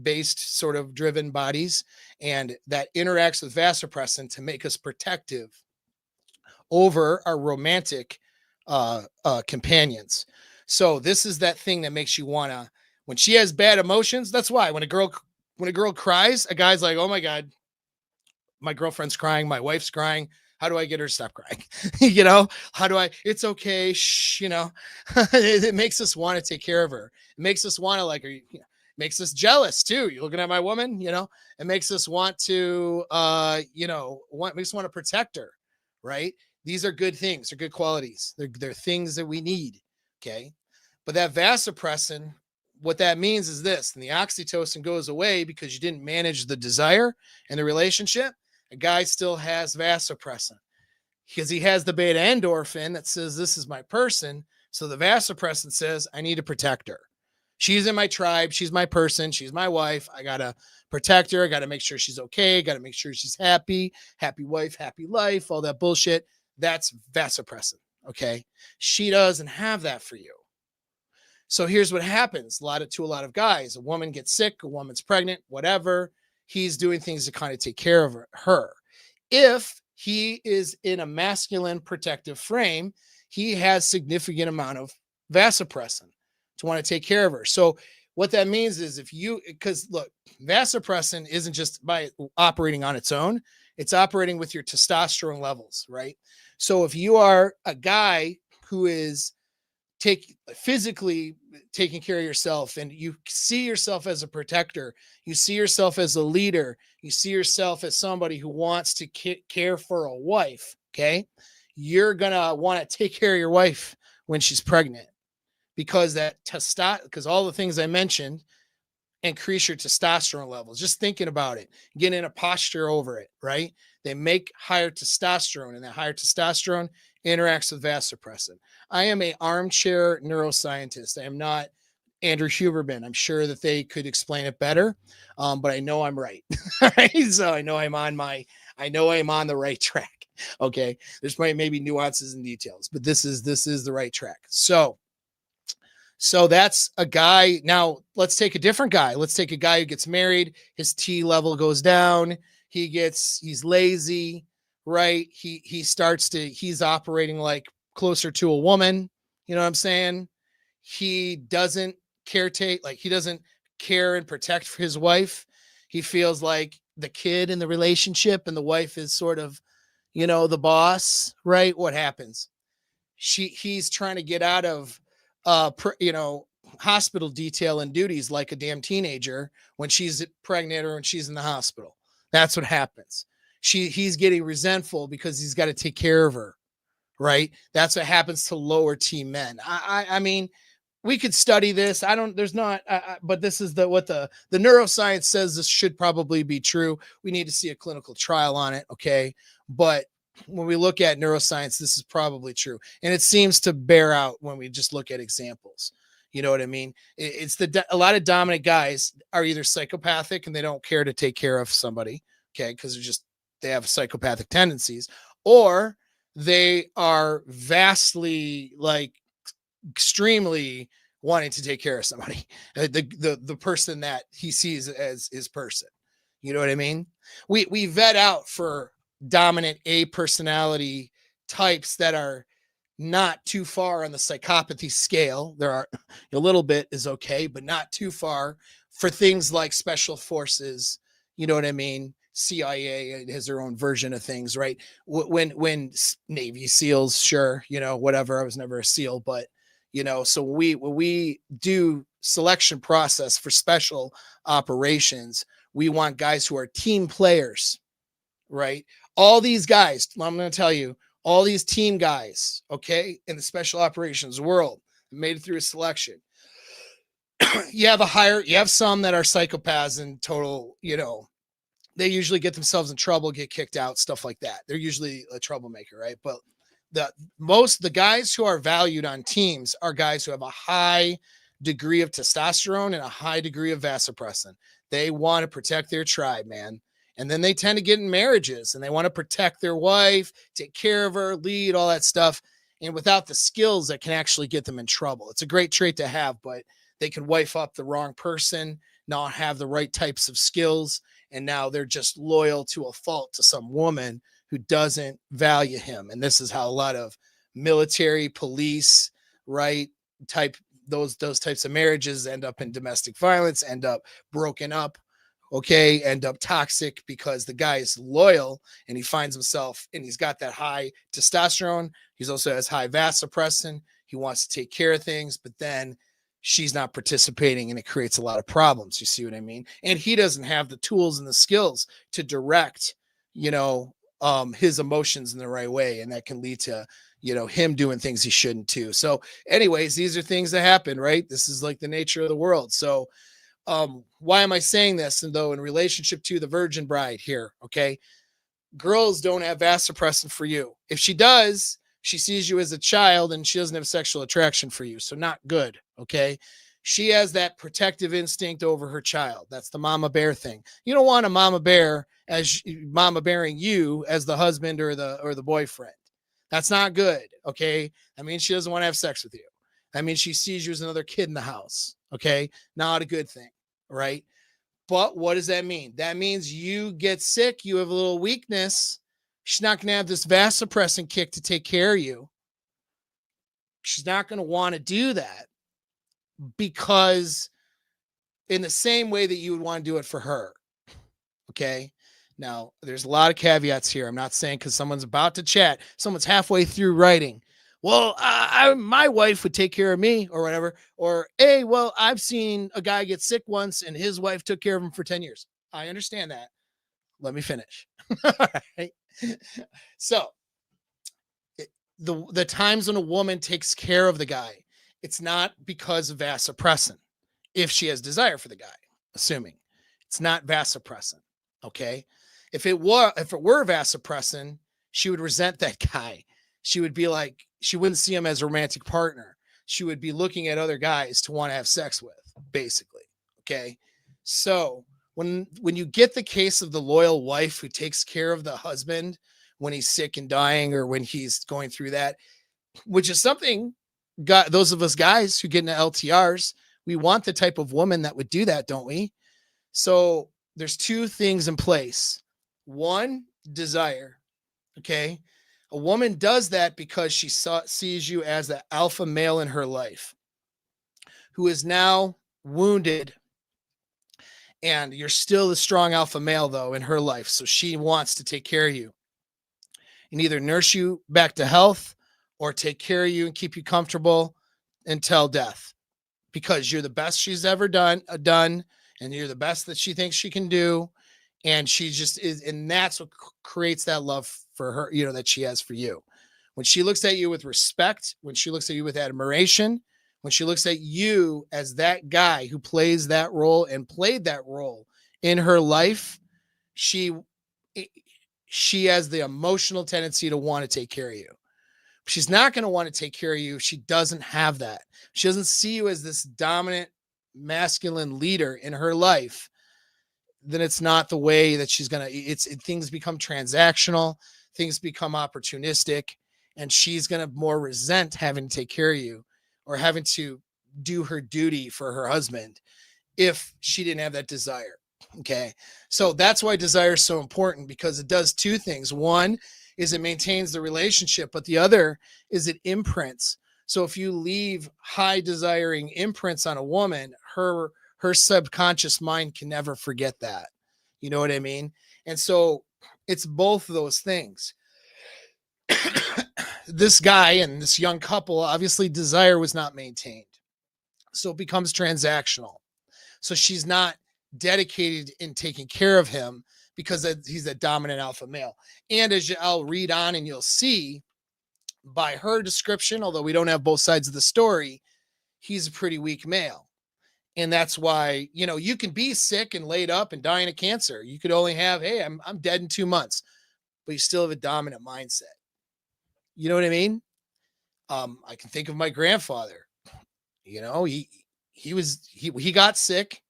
based sort of driven bodies, and that interacts with vasopressin to make us protective over our romantic companions. So this is that thing that makes you want to, when she has bad emotions, that's why when a girl cries, a guy's like, oh my God, my girlfriend's crying, my wife's crying. How do I get her to stop crying? How do I, it's okay. Shh, it makes us want to take care of her. It makes us want to makes us jealous too. You're looking at my woman, it makes us want to, makes us want to protect her. Right. These are good things. They're good qualities. They're things that we need. Okay. But that vasopressin, what that means is this, and the oxytocin goes away because you didn't manage the desire and the relationship. A guy still has vasopressin because he has the beta endorphin that says, this is my person. So the vasopressin says, I need to protect her. She's in my tribe. She's my person. She's my wife. I got to protect her. I got to make sure she's okay. Got to make sure she's happy wife, happy life, all that bullshit. That's vasopressin. Okay. She doesn't have that for you. So here's what happens to a lot of guys. A woman gets sick, a woman's pregnant, whatever. He's doing things to kind of take care of her. If he is in a masculine protective frame, he has significant amount of vasopressin to want to take care of her. So what that means is because look, vasopressin isn't just by operating on its own, it's operating with your testosterone levels, right? So if you are a guy who is physically taking care of yourself, and you see yourself as a protector, you see yourself as a leader, you see yourself as somebody who wants to care for a wife, okay, you're gonna want to take care of your wife when she's pregnant, because because all the things I mentioned increase your testosterone levels. Just thinking about it, get in a posture over it, right? They make higher testosterone, and that higher testosterone interacts with vasopressin. I am an armchair neuroscientist. I am not Andrew Huberman. I'm sure that they could explain it better, but I know I'm right. Right? So I know I'm on the right track. Okay, there's maybe nuances and details, but this is the right track. So that's a guy. Now let's take a different guy. Let's take a guy who gets married. His T level goes down. He's lazy, right? He's operating like closer to a woman. You know what I'm saying? He doesn't he doesn't care and protect for his wife. He feels like the kid in the relationship, and the wife is sort of, the boss, right? What happens? He's trying to get out of, hospital detail and duties like a damn teenager when she's pregnant or when she's in the hospital. That's what happens. He's getting resentful because he's got to take care of her, right? That's what happens to lower T men. I mean, we could study this. I don't, there's not, but this is what the neuroscience says this should probably be true. We need to see a clinical trial on it. Okay. But when we look at neuroscience, this is probably true. And it seems to bear out when we just look at examples. You know what I mean? It's a lot of dominant guys are either psychopathic and they don't care to take care of somebody. Okay. Cause they have psychopathic tendencies, or they are vastly like extremely wanting to take care of somebody, the person that he sees as his person. You know what I mean? We vet out for dominant A personality types that are not too far on the psychopathy scale. There are a little bit is okay, but not too far for things like special forces. You know what I mean? CIA has their own version of things, right? When Navy SEALs, sure, whatever. I was never a SEAL, but so when we do selection process for special operations, we want guys who are team players, right? All these guys, I'm going to tell you, all these team guys, okay, in the special operations world, made it through a selection. You have some that are psychopaths and total, they usually get themselves in trouble, get kicked out, stuff like that. They're usually a troublemaker, right? But the guys who are valued on teams are guys who have a high degree of testosterone and a high degree of vasopressin. They want to protect their tribe, man. And then they tend to get in marriages and they want to protect their wife, take care of her, lead, all that stuff. And without the skills that can actually get them in trouble. It's a great trait to have, but they can wife up the wrong person, not have the right types of skills. And now they're just loyal to a fault to some woman who doesn't value him. And this is how a lot of military, police, right, those types of marriages end up in domestic violence, end up broken up, okay, end up toxic because the guy is loyal and he finds himself and he's got that high testosterone. He's also has high vasopressin. He wants to take care of things, but then she's not participating and it creates a lot of problems. You see what I mean? And he doesn't have the tools and the skills to direct, his emotions in the right way. And that can lead to, him doing things he shouldn't too. So anyways, these are things that happen, right? This is like the nature of the world. So why am I saying this? And though in relationship to the virgin bride here, okay, girls don't have vasopressin for you. If she does, she sees you as a child and she doesn't have sexual attraction for you. So not good. Okay. She has that protective instinct over her child. That's the mama bear thing. You don't want a mama bear as mama bearing you as the husband or the boyfriend. That's not good. Okay. That means she doesn't want to have sex with you. That means she sees you as another kid in the house. Okay. Not a good thing. Right. But what does that mean? That means you get sick. You have a little weakness. She's not going to have this vasopressin kick to take care of you. She's not going to want to do that because in the same way that you would want to do it for her. Okay. Now, there's a lot of caveats here. I'm not saying because someone's about to chat, someone's halfway through writing. Well, my wife would take care of me or whatever. Or, hey, well, I've seen a guy get sick once and his wife took care of him for 10 years. I understand that. Let me finish. All right. So the times when a woman takes care of the guy, it's not because of vasopressin. If she has desire for the guy, assuming it's not vasopressin. Okay. If it were vasopressin, she would resent that guy. She would be like, she wouldn't see him as a romantic partner. She would be looking at other guys to want to have sex with, basically. Okay. So when you get the case of the loyal wife who takes care of the husband when he's sick and dying or when he's going through that, which is something those of us guys who get into LTRs, we want the type of woman that would do that, don't we? So there's two things in place. One, desire. Okay. A woman does that because she sees you as the alpha male in her life who is now wounded. And you're still the strong alpha male, though, in her life. So she wants to take care of you and either nurse you back to health or take care of you and keep you comfortable until death. because you're the best she's ever done, and you're the best that she thinks she can do, and she just is, and that's what creates that love for her, that she has for you. When she looks at you with respect, when she looks at you with admiration, when she looks at you as that guy who plays that role and played that role in her life, she she has the emotional tendency to want to take care of you. She's not going to want to take care of you if she doesn't have that. She doesn't see you as this dominant masculine leader in her life. Then it's not the way that she's going to, things become transactional, things become opportunistic, and she's going to more resent having to take care of you or having to do her duty for her husband if she didn't have that desire. Okay. So that's why desire is so important, because it does two things. One is it maintains the relationship, but the other is it imprints. So if you leave high desiring imprints on a woman, her subconscious mind can never forget that. You know what I mean? And so it's both of those things. This guy and this young couple, obviously desire was not maintained. So it becomes transactional. So she's not dedicated in taking care of him because he's a dominant alpha male. And as I'll read on and you'll see by her description, although we don't have both sides of the story, he's a pretty weak male. And that's why, you can be sick and laid up and dying of cancer. You could only have, hey, I'm dead in 2 months, but you still have a dominant mindset. You know what I mean? I can think of my grandfather. He got sick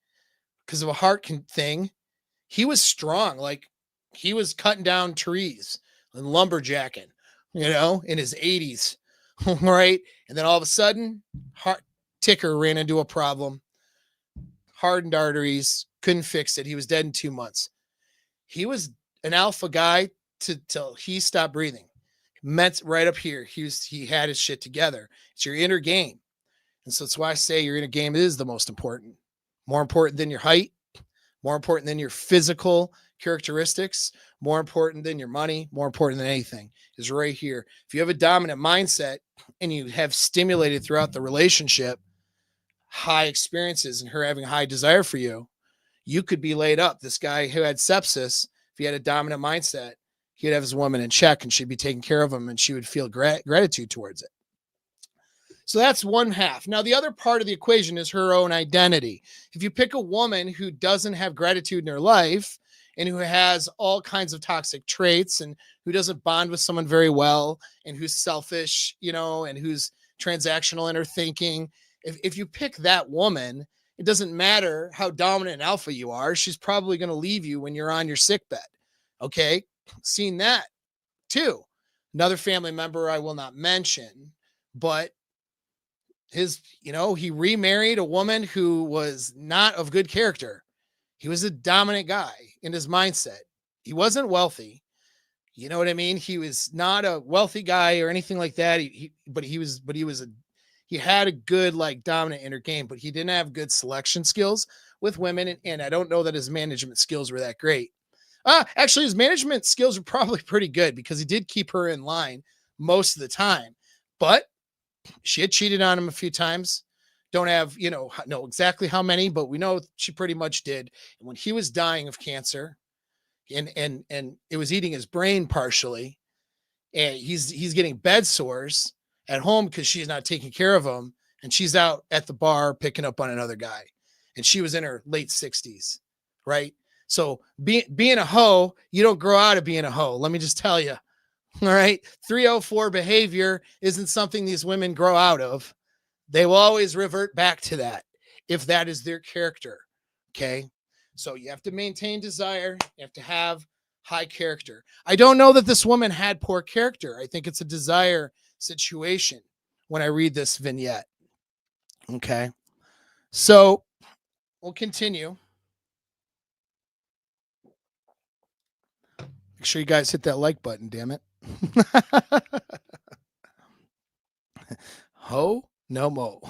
because of a heart thing. He was strong. Like, he was cutting down trees and lumberjacking, in his 80s. Right. And then all of a sudden, heart ticker ran into a problem, hardened arteries, couldn't fix it. He was dead in 2 months. He was an alpha guy till he stopped breathing. Meant right up here. He had his shit together. It's your inner game. And so that's why I say your inner game is the most important. More important than your height, more important than your physical characteristics, more important than your money, more important than anything is right here. If you have a dominant mindset and you have stimulated throughout the relationship high experiences and her having high desire for you, you could be laid up. This guy who had sepsis, if he had a dominant mindset, he'd have his woman in check and she'd be taking care of him and she would feel gratitude towards it. So that's one half. Now, the other part of the equation is her own identity. If you pick a woman who doesn't have gratitude in her life and who has all kinds of toxic traits and who doesn't bond with someone very well and who's selfish, and who's transactional in her thinking, if you pick that woman, it doesn't matter how dominant and alpha you are. She's probably going to leave you when you're on your sick bed. Okay. Seen that too. Another family member I will not mention, but he remarried a woman who was not of good character. He was a dominant guy in his mindset. He wasn't wealthy. You know what I mean? He was not a wealthy guy or anything like that. He had a good, like, dominant inner game, but he didn't have good selection skills with women. And I don't know that his management skills were that great. Actually, his management skills were probably pretty good because he did keep her in line most of the time, but she had cheated on him a few times. Don't have, know exactly how many, but we know she pretty much did. And when he was dying of cancer and it was eating his brain partially, and he's getting bed sores at home because she's not taking care of him. And she's out at the bar picking up on another guy. And she was in her late 60s. Right. So being a hoe, you don't grow out of being a hoe. Let me just tell you. All right. 304 behavior isn't something these women grow out of. They will always revert back to that if that is their character. Okay. So you have to maintain desire. You have to have high character. I don't know that this woman had poor character. I think it's a desire situation when I read this vignette. Okay. So we'll continue. Make sure you guys hit that like button, damn it. Ho, no mo.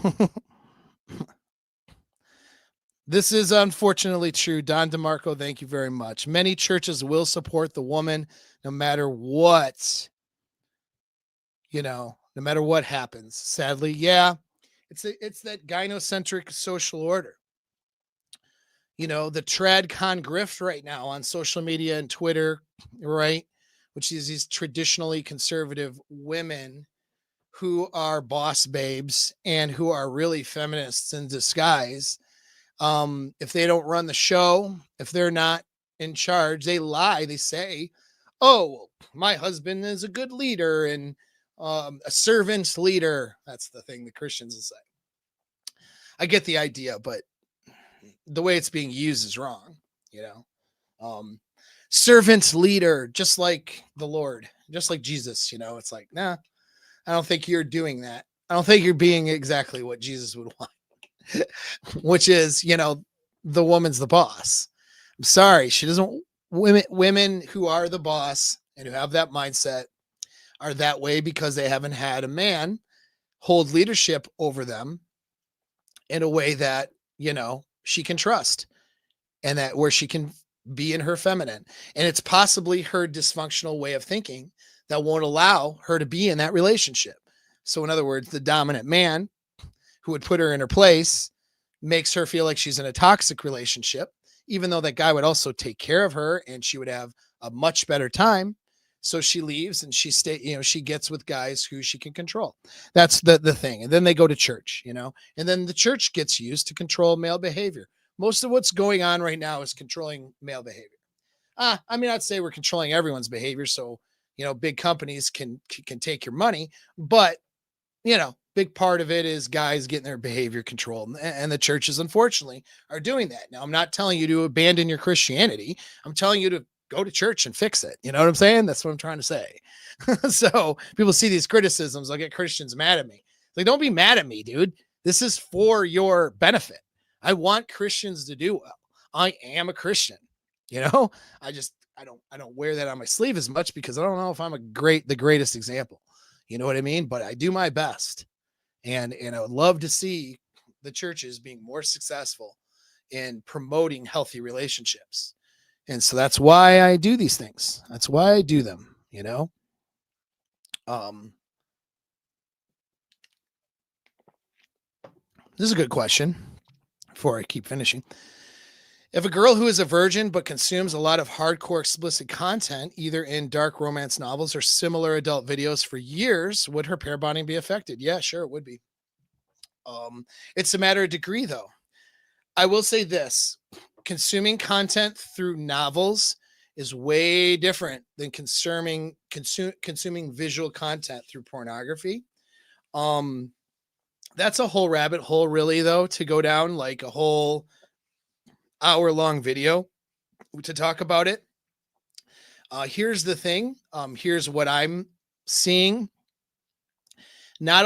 This is unfortunately true. Don DeMarco, thank you very much. Many churches will support the woman no matter what, no matter what happens. Sadly, yeah, It's that gynocentric social order. The trad con grift right now on social media and Twitter, right? Which is these traditionally conservative women who are boss babes and who are really feminists in disguise. If they don't run the show, if they're not in charge, they lie. They say, "Oh, my husband is a good leader and a servant leader." That's the thing the Christians will say. I get the idea, but the way it's being used is wrong. You know, um, servant leader, just like the Lord, just like Jesus. It's like, nah, I don't think you're doing that. I don't think you're being exactly what Jesus would want, which is, the woman's the boss. I'm sorry, she doesn't. Women who are the boss and who have that mindset are that way because they haven't had a man hold leadership over them in a way that, she can trust and that where she can be in her feminine. And it's possibly her dysfunctional way of thinking that won't allow her to be in that relationship. So, in other words, the dominant man who would put her in her place makes her feel like she's in a toxic relationship, even though that guy would also take care of her and she would have a much better time. So she leaves and she gets with guys who she can control. That's the thing. And then they go to church, and then the church gets used to control male behavior. Most of what's going on right now is controlling male behavior. I'd say we're controlling everyone's behavior. So, big companies can take your money, but big part of it is guys getting their behavior controlled. And the churches, unfortunately, are doing that. Now, I'm not telling you to abandon your Christianity. I'm telling you to go to church and fix it. You know what I'm saying? That's what I'm trying to say. So people see these criticisms. I'll get Christians mad at me. Like, don't be mad at me, dude. This is for your benefit. I want Christians to do well. I am a Christian. I don't wear that on my sleeve as much because I don't know if I'm the greatest example. You know what I mean? But I do my best. And I would love to see the churches being more successful in promoting healthy relationships. And so that's why I do these things. That's why I do them, This is a good question before I keep finishing. If a girl who is a virgin but consumes a lot of hardcore explicit content, either in dark romance novels or similar adult videos for years, would her pair bonding be affected? Yeah, sure, it would be. It's a matter of degree, though. I will say this: consuming content through novels is way different than consuming visual content through pornography. That's a whole rabbit hole, really, though, to go down, like a whole hour-long video to talk about it. Here's the thing. Here's what I'm seeing. Not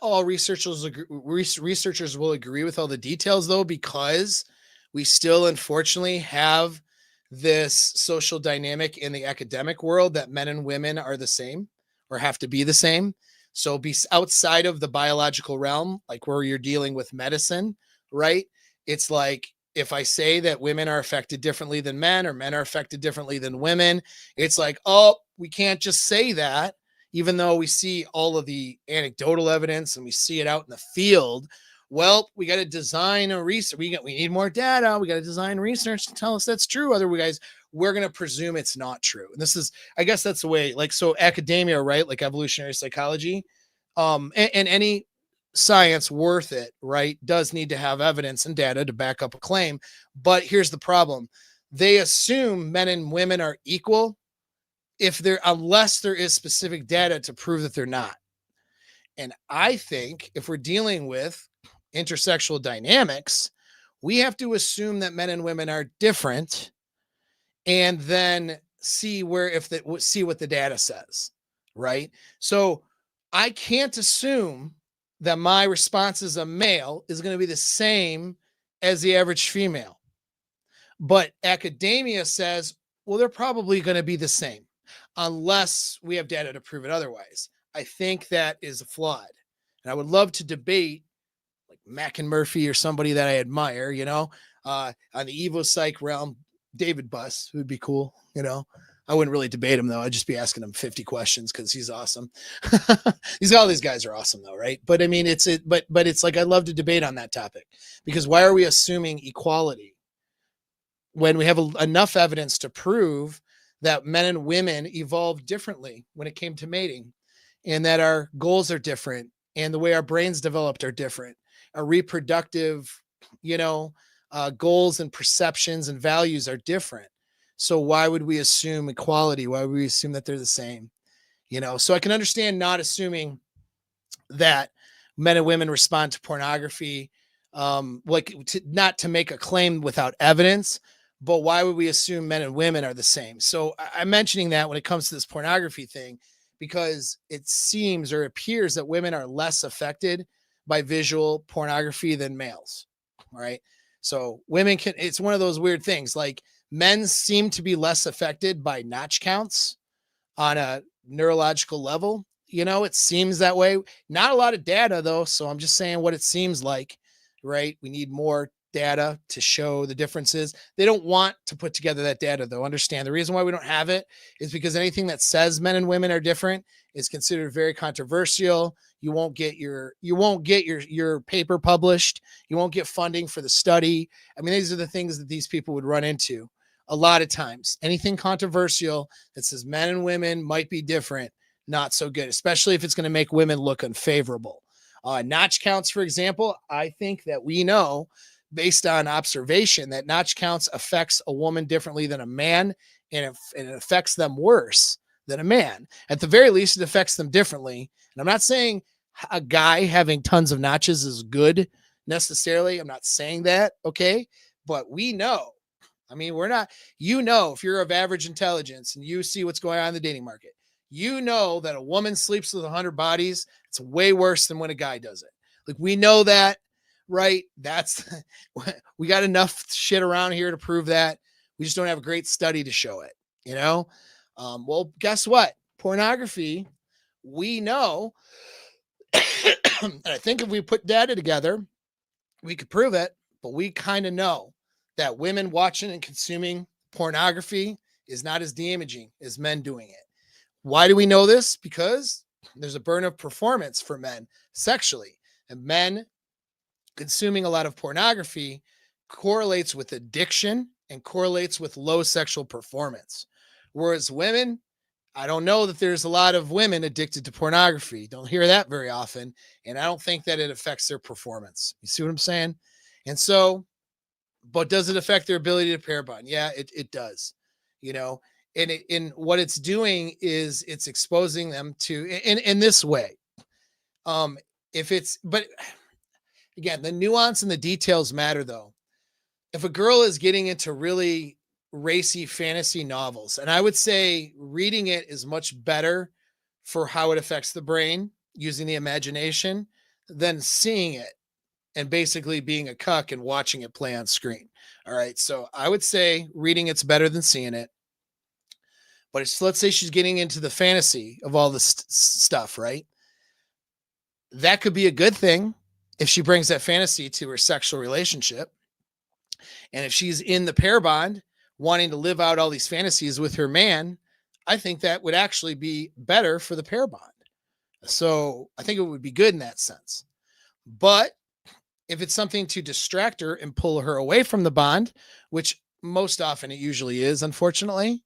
all researchers will agree with all the details, though, because we still unfortunately have this social dynamic in the academic world that men and women are the same or have to be the same. So be outside of the biological realm, like where you're dealing with medicine, right? It's like, if I say that women are affected differently than men or men are affected differently than women, it's like, oh, we can't just say that, even though we see all of the anecdotal evidence and we see it out in the field. Well, we got to design a research. We need more data. We got to design research to tell us that's true. Otherwise, we're going to presume it's not true. And this is, I guess that's the way, like, so academia, right? Like evolutionary psychology, and any science worth it, right, does need to have evidence and data to back up a claim. But here's the problem. They assume men and women are equal unless there is specific data to prove that they're not. And I think if we're dealing with intersexual dynamics, we have to assume that men and women are different and then see what the data says, right? So I can't assume that my response as a male is going to be the same as the average female. But academia says, well, they're probably going to be the same unless we have data to prove it otherwise. I think that is flawed. And I would love to debate like Mac and Murphy or somebody that I admire, on the Evo Psych realm, David Buss would be cool, I wouldn't really debate him though. I'd just be asking him 50 questions because he's awesome. All these guys are awesome though, right? But I mean, but it's like, I'd love to debate on that topic, because why are we assuming equality when we have enough evidence to prove that men and women evolved differently when it came to mating, and that our goals are different, and the way our brains developed are different, our reproductive, goals and perceptions and values are different. So why would we assume equality? Why would we assume that they're the same? So I can understand not assuming that men and women respond to pornography, not to make a claim without evidence, but why would we assume men and women are the same? So I'm mentioning that when it comes to this pornography thing, because it seems or appears that women are less affected by visual pornography than males. All right. So women it's one of those weird things. Like, men seem to be less affected by notch counts on a neurological level. It seems that way. Not a lot of data though. So I'm just saying what it seems like, right? We need more data to show the differences. They don't want to put together that data though. Understand the reason why we don't have it is because anything that says men and women are different is considered very controversial. You won't get your paper published. You won't get funding for the study. I mean, these are the things that these people would run into a lot of times. Anything controversial that says men and women might be different, not so good, especially if it's going to make women look unfavorable. Notch counts, for example, I think that we know based on observation that notch counts affects a woman differently than a man, and it affects them worse than a man. At the very least, it affects them differently. And I'm not saying a guy having tons of notches is good necessarily. I'm not saying that, okay? But we know. I mean, we're not, if you're of average intelligence and you see what's going on in the dating market, that a woman sleeps with 100 bodies. It's way worse than when a guy does it. Like, we know that, right? We got enough shit around here to prove that. We just don't have a great study to show it, well, guess what? Pornography, we know, and I think if we put data together, we could prove it, but we kind of know that women watching and consuming pornography is not as damaging as men doing it. Why do we know this? Because there's a burn of performance for men sexually, and men consuming a lot of pornography correlates with addiction and correlates with low sexual performance. Whereas women, I don't know that there's a lot of women addicted to pornography. Don't hear that very often. And I don't think that it affects their performance. You see what I'm saying? And so, but does it affect their ability to pair bond? Yeah, it does, and what it's doing is it's exposing them to in this way. But again, the nuance and the details matter though. If a girl is getting into really racy fantasy novels, and I would say reading it is much better for how it affects the brain using the imagination than seeing it and basically being a cuck and watching it play on screen. All right. So I would say reading it's better than seeing it. But let's say she's getting into the fantasy of all this stuff, right? That could be a good thing if she brings that fantasy to her sexual relationship. And if she's in the pair bond, wanting to live out all these fantasies with her man, I think that would actually be better for the pair bond. So I think it would be good in that sense. But if it's something to distract her and pull her away from the bond, which most often it usually is, unfortunately,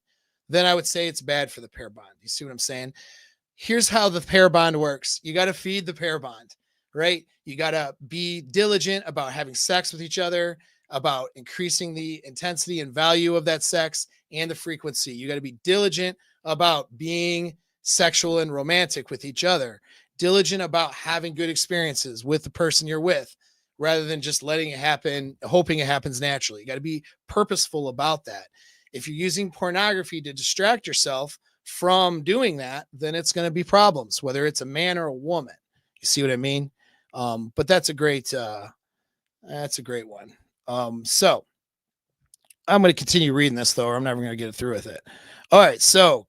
then I would say it's bad for the pair bond. You see what I'm saying? Here's how the pair bond works. You got to feed the pair bond, right? You got to be diligent about having sex with each other, about increasing the intensity and value of that sex and the frequency. You got to be diligent about being sexual and romantic with each other, diligent about having good experiences with the person you're with, rather than just letting it happen, hoping it happens naturally. You got to be purposeful about that. If you're using pornography to distract yourself from doing that, then it's going to be problems, whether it's a man or a woman. You see what I mean? But that's a great one. So I'm going to continue reading this though, or I'm never going to get through with it. All right. So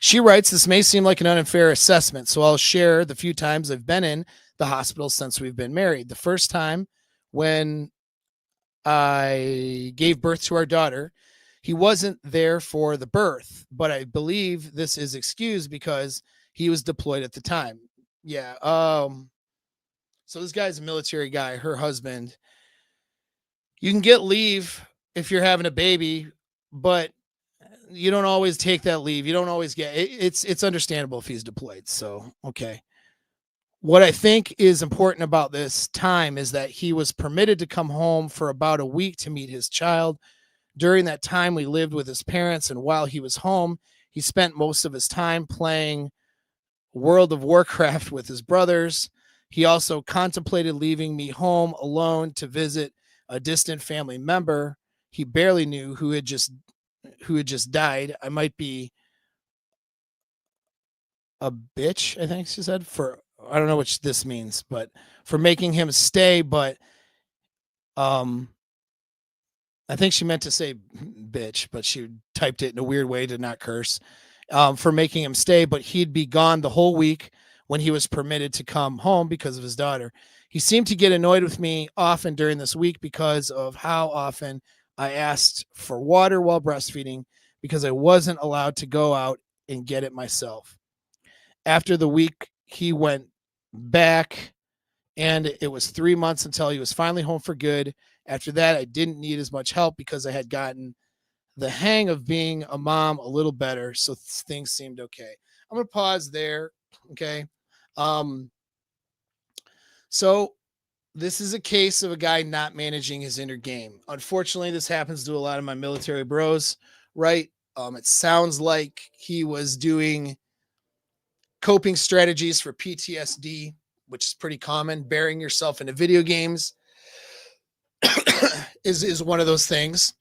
she writes, this may seem like an unfair assessment. So I'll share the few times I've been in the hospital since we've been married. The first time when I gave birth to our daughter, He wasn't there for the birth, but I believe this is excused because he was deployed at the time. Yeah. So this guy's a military guy, her husband. You can get leave if you're having a baby, but you don't always take that leave. You don't always get it, it's understandable if he's deployed. So, okay. What I think is important about this time is that he was permitted to come home for about a week to meet his child. During that time, we lived with his parents, and while he was home, he spent most of his time playing World of Warcraft with his brothers. He also contemplated leaving me home alone to visit a distant family member he barely knew who had just died. I might be a bitch, I think she said, for I don't know what this means, but for making him stay, but um I think she meant to say bitch, but she typed it in a weird way to not curse. For making him stay, but he'd be gone the whole week when he was permitted to come home because of his daughter. He seemed to get annoyed with me often during this week because of how often I asked for water while breastfeeding because I wasn't allowed to go out and get it myself. After the week, he went back, and it was 3 months until he was finally home for good. After that, I didn't need as much help because I had gotten the hang of being a mom a little better, so things seemed okay. I'm gonna pause there. Okay. Um, so this is a case of a guy not managing his inner game. Unfortunately, this happens to a lot of my military bros, right? It sounds like he was doing coping strategies for PTSD, which is pretty common. Burying yourself into video games is one of those things.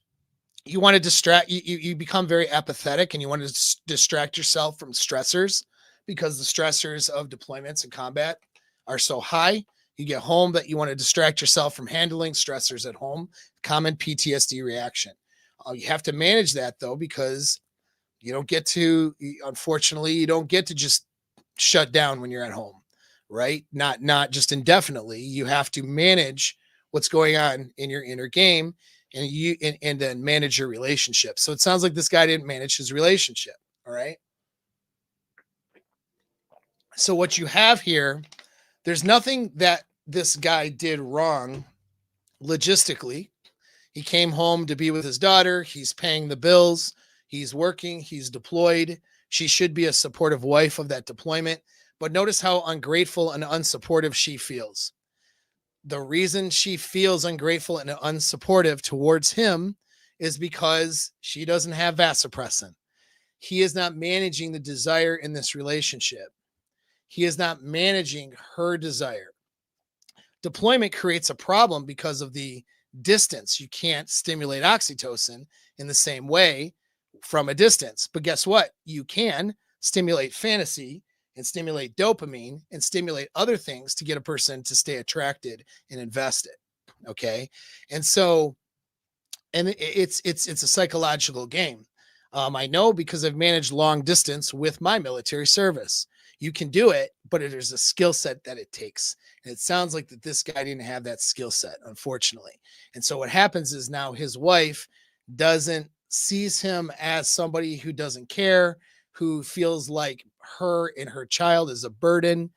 You want to distract you become very apathetic, and you want to distract yourself from stressors because the stressors of deployments and combat are so high. You get home that you want to distract yourself from handling stressors at home. Common PTSD reaction. You have to manage that though, because you don't get to, unfortunately, you don't get to just shut down when you're at home, right? Not just indefinitely. You have to manage what's going on in your inner game, and then manage your relationship. So it sounds like this guy didn't manage his relationship. All right. So what you have here, there's nothing that this guy did wrong logistically. He came home to be with his daughter. He's paying the bills. He's working. He's deployed. She should be a supportive wife of that deployment. But notice how ungrateful and unsupportive she feels. The reason she feels ungrateful and unsupportive towards him is because she doesn't have vasopressin. He is not managing the desire in this relationship. He is not managing her desire. Deployment creates a problem because of the distance. You can't stimulate oxytocin in the same way from a distance. But guess what? You can stimulate fantasy and stimulate dopamine and stimulate other things to get a person to stay attracted and invested. Okay. And so, and it's a psychological game. I know because I've managed long distance with my military service. You can do it, but there's a skill set that it takes. And it sounds like that this guy didn't have that skill set, unfortunately. And so what happens is now his wife doesn't sees him as somebody who doesn't care, who feels like her and her child is a burden.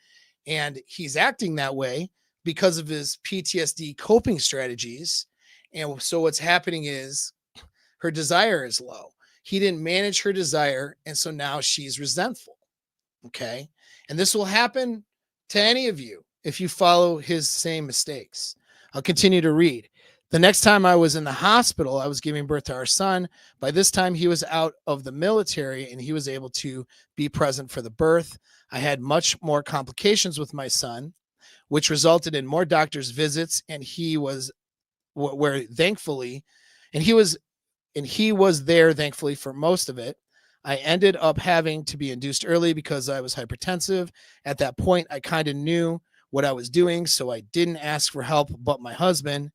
And he's acting that way because of his PTSD coping strategies. And so what's happening is her desire is low. He didn't manage her desire. And so now she's resentful. Okay. And this will happen to any of you if you follow his same mistakes. I'll continue to read. The next time I was in the hospital, I was giving birth to our son. By this time, he was out of the military and he was able to be present for the birth. I had much more complications with my son, which resulted in more doctor's visits. And he was where thankfully, and he was there thankfully for most of it. I ended up having to be induced early because I was hypertensive. At that point, I kind of knew what I was doing, so I didn't ask for help from my husband,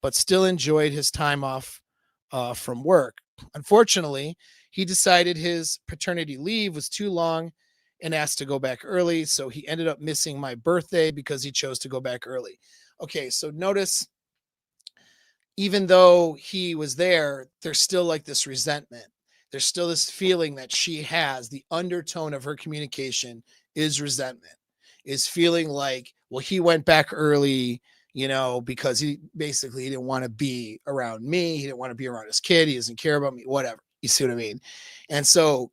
but still enjoyed his time off from work. Unfortunately, he decided his paternity leave was too long and asked to go back early, so he ended up missing my birthday because he chose to go back early. Okay, so notice even though he was there, there's still like this resentment. There's still this feeling that she has. The undertone of her communication is resentment, is feeling like, well, he went back early, because he basically didn't want to be around me. He didn't want to be around his kid. He doesn't care about me, whatever. You see what I mean? And so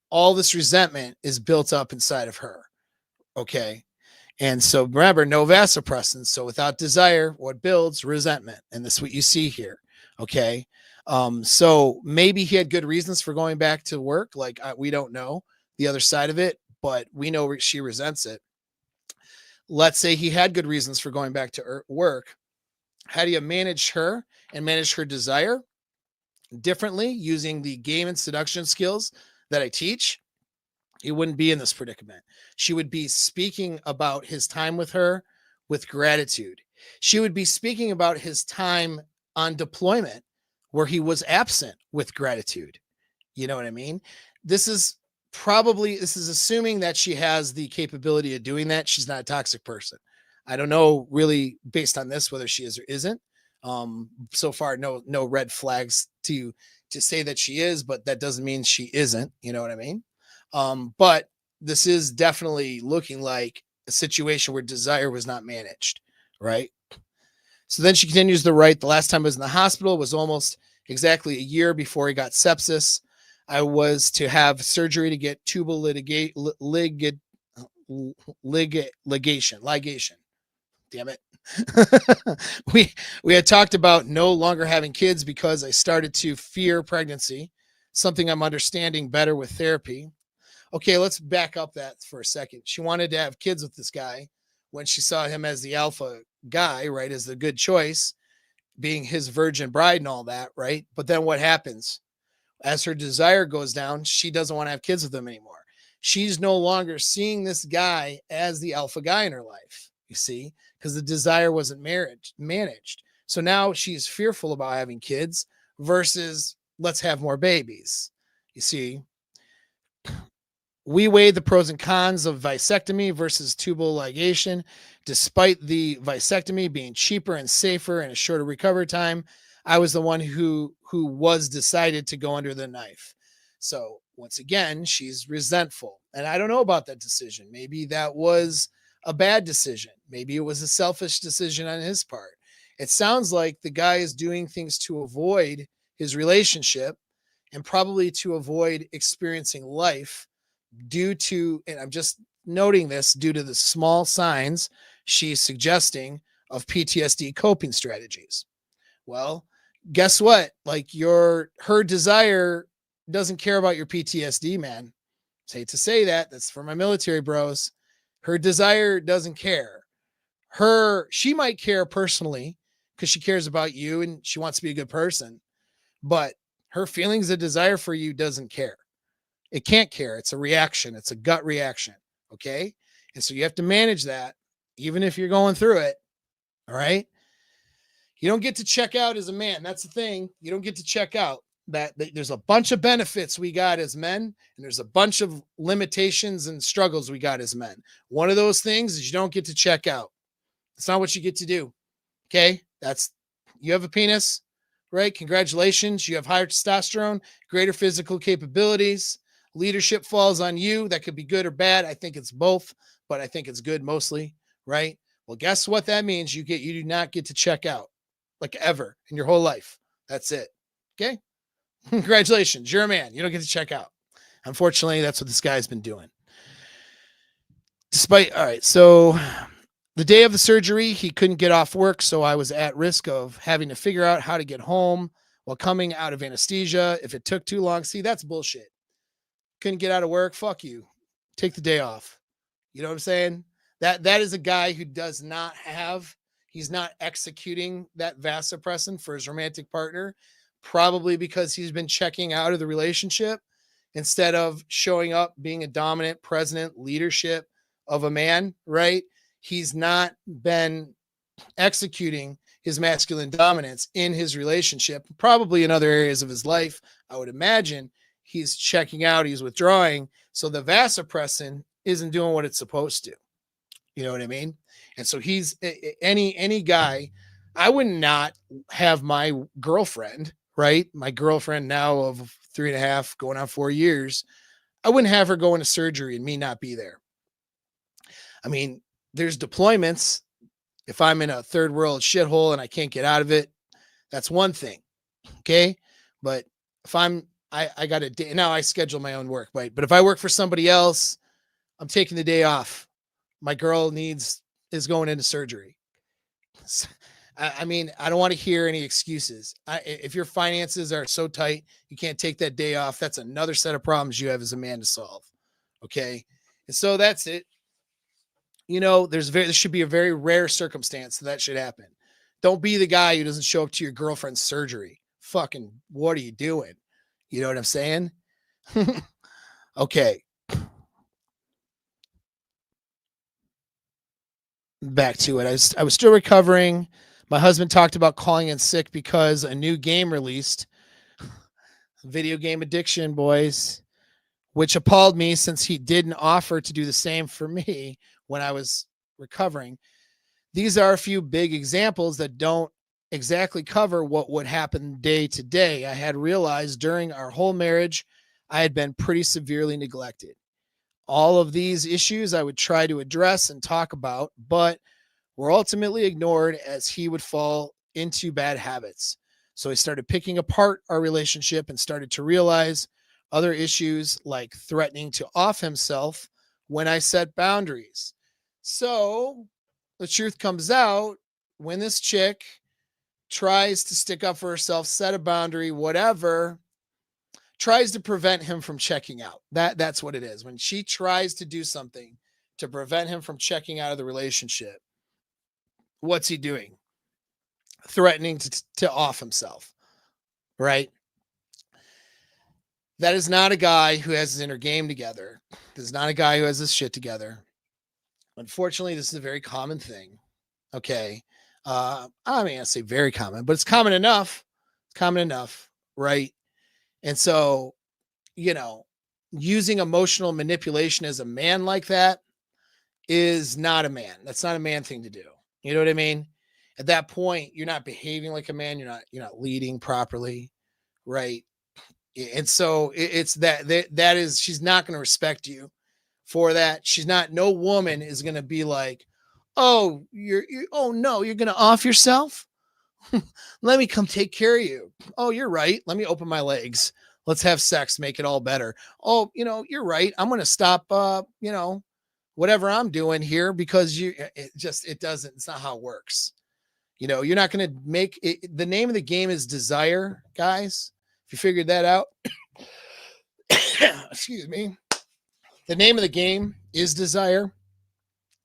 all this resentment is built up inside of her. Okay. And so remember, no vasopressin. So without desire, what builds? Resentment. And that's what you see here. Okay. So maybe he had good reasons for going back to work. Like we don't know the other side of it, but we know she resents it. Let's say he had good reasons for going back to work. How do you manage her and manage her desire differently using the game and seduction skills that I teach? He wouldn't be in this predicament. She would be speaking about his time with her with gratitude. She would be speaking about his time on deployment where he was absent with gratitude. You know what I mean? This is assuming that she has the capability of doing that. She's not a toxic person. I don't know really based on this whether she is or isn't. So far, no red flags to say that she is, but that doesn't mean she isn't. You know what I mean? But this is definitely looking like a situation where desire was not managed, right? So then she continues to write, the last time I was in the hospital was almost exactly a year before he got sepsis. I was to have surgery to get tubal ligation. Damn it. we had talked about no longer having kids because I started to fear pregnancy, something I'm understanding better with therapy. Okay, let's back up that for a second. She wanted to have kids with this guy when she saw him as the alpha guy, right? As the good choice, being his virgin bride and all that, right? But then what happens? As her desire goes down, she doesn't want to have kids with him anymore. She's no longer seeing this guy as the alpha guy in her life, you see, because the desire wasn't managed. So now she's fearful about having kids versus let's have more babies. You see, we weighed the pros and cons of vasectomy versus tubal ligation. Despite the vasectomy being cheaper and safer and a shorter recovery time, I was the one who was decided to go under the knife. So once again, she's resentful. And I don't know about that decision. Maybe that was a bad decision. Maybe it was a selfish decision on his part. It sounds like the guy is doing things to avoid his relationship and probably to avoid experiencing life due to, and I'm just noting this, due to the small signs she's suggesting of PTSD coping strategies. Well, guess what? Like her desire doesn't care about your PTSD, man. I hate to say that. That's for my military bros. Her desire doesn't care. She might care personally because she cares about you and she wants to be a good person, but her feelings of desire for you doesn't care. It can't care. It's a reaction. It's a gut reaction. Okay. And so you have to manage that even if you're going through it. All right. You don't get to check out as a man. That's the thing. You don't get to check out. That there's a bunch of benefits we got as men, and there's a bunch of limitations and struggles we got as men. One of those things is you don't get to check out. It's not what you get to do. Okay. You have a penis, right? Congratulations. You have higher testosterone, greater physical capabilities. Leadership falls on you. That could be good or bad. I think it's both, but I think it's good mostly, right? Well, guess what that means? You do not get to check out like ever in your whole life. That's it. Okay. Congratulations. You're a man. You don't get to check out. Unfortunately, that's what this guy's been doing. All right. So the day of the surgery, he couldn't get off work. So I was at risk of having to figure out how to get home while coming out of anesthesia. If it took too long, see, that's bullshit. Couldn't get out of work. Fuck you. Take the day off. You know what I'm saying? That is a guy who he's not executing that vasopressin for his romantic partner, probably because he's been checking out of the relationship instead of showing up, being a dominant president leadership of a man, right? He's not been executing his masculine dominance in his relationship, probably in other areas of his life. I would imagine he's checking out, he's withdrawing. So the vasopressin isn't doing what it's supposed to. You know what I mean? And so he's any guy, I would not have my girlfriend, right? My girlfriend now of 3.5, going on 4 years. I wouldn't have her go into surgery and me not be there. I mean, there's deployments. If I'm in a third world shithole and I can't get out of it, that's one thing. Okay. But if I got a day now, I schedule my own work, right? But if I work for somebody else, I'm taking the day off. My girl is going into surgery. I mean, I don't want to hear any excuses. If your finances are so tight, you can't take that day off. That's another set of problems you have as a man to solve. Okay. And so that's it. There should be a very rare circumstance that should happen. Don't be the guy who doesn't show up to your girlfriend's surgery. Fucking, what are you doing? You know what I'm saying? Okay. Back to it. I was still recovering. My husband talked about calling in sick because a new game released. Video game addiction, boys, which appalled me since he didn't offer to do the same for me when I was recovering. These are a few big examples that don't exactly cover what would happen day to day. I had realized during our whole marriage, I had been pretty severely neglected. All of these issues I would try to address and talk about, but were ultimately ignored as he would fall into bad habits. So I started picking apart our relationship and started to realize other issues like threatening to off himself when I set boundaries. So the truth comes out when this chick tries to stick up for herself, set a boundary, whatever, tries to prevent him from checking out. That's what it is. When she tries to do something to prevent him from checking out of the relationship, what's he doing? Threatening to off himself, right? That is not a guy who has his inner game together. This is not a guy who has his shit together. Unfortunately, this is a very common thing. Okay. I mean, I say very common, but it's common enough. It's common enough, right? And so, you know, using emotional manipulation as a man like that is not a man. That's not a man thing to do. You know what I mean? At that point, you're not behaving like a man. You're not leading properly, right? And so it's that is she's not going to respect you for that. She's not. No woman is going to be like, oh, oh no, you're going to off yourself. Let me come take care of you. Oh, you're right. Let me open my legs. Let's have sex, make it all better. Oh, you're right. I'm going to stop, whatever I'm doing here because it doesn't, it's not how it works. You're not going to make it. The name of the game is desire, guys. If you figured that out, excuse me. The name of the game is desire,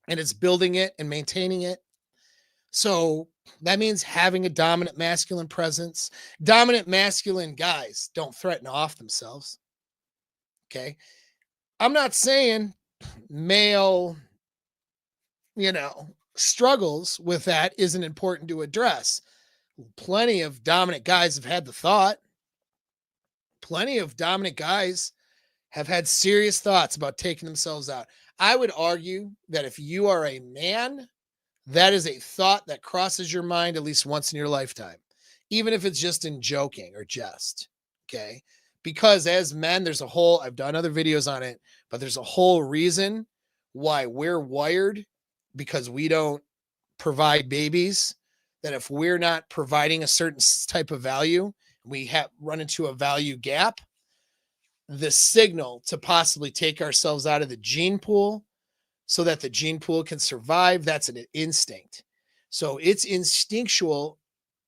and it's building it and maintaining it. So that means having a dominant masculine presence. Dominant masculine guys don't threaten off themselves. Okay. I'm not saying male, struggles with that isn't important to address. Plenty of dominant guys have had the thought. Plenty of dominant guys have had serious thoughts about taking themselves out. I would argue that if you are a man, that is a thought that crosses your mind at least once in your lifetime, even if it's just in joking or jest. Okay. Because as men, I've done other videos on it, but there's a whole reason why we're wired because we don't provide babies. That if we're not providing a certain type of value, we have run into a value gap. The signal to possibly take ourselves out of the gene pool so that the gene pool can survive, that's an instinct. So it's instinctual,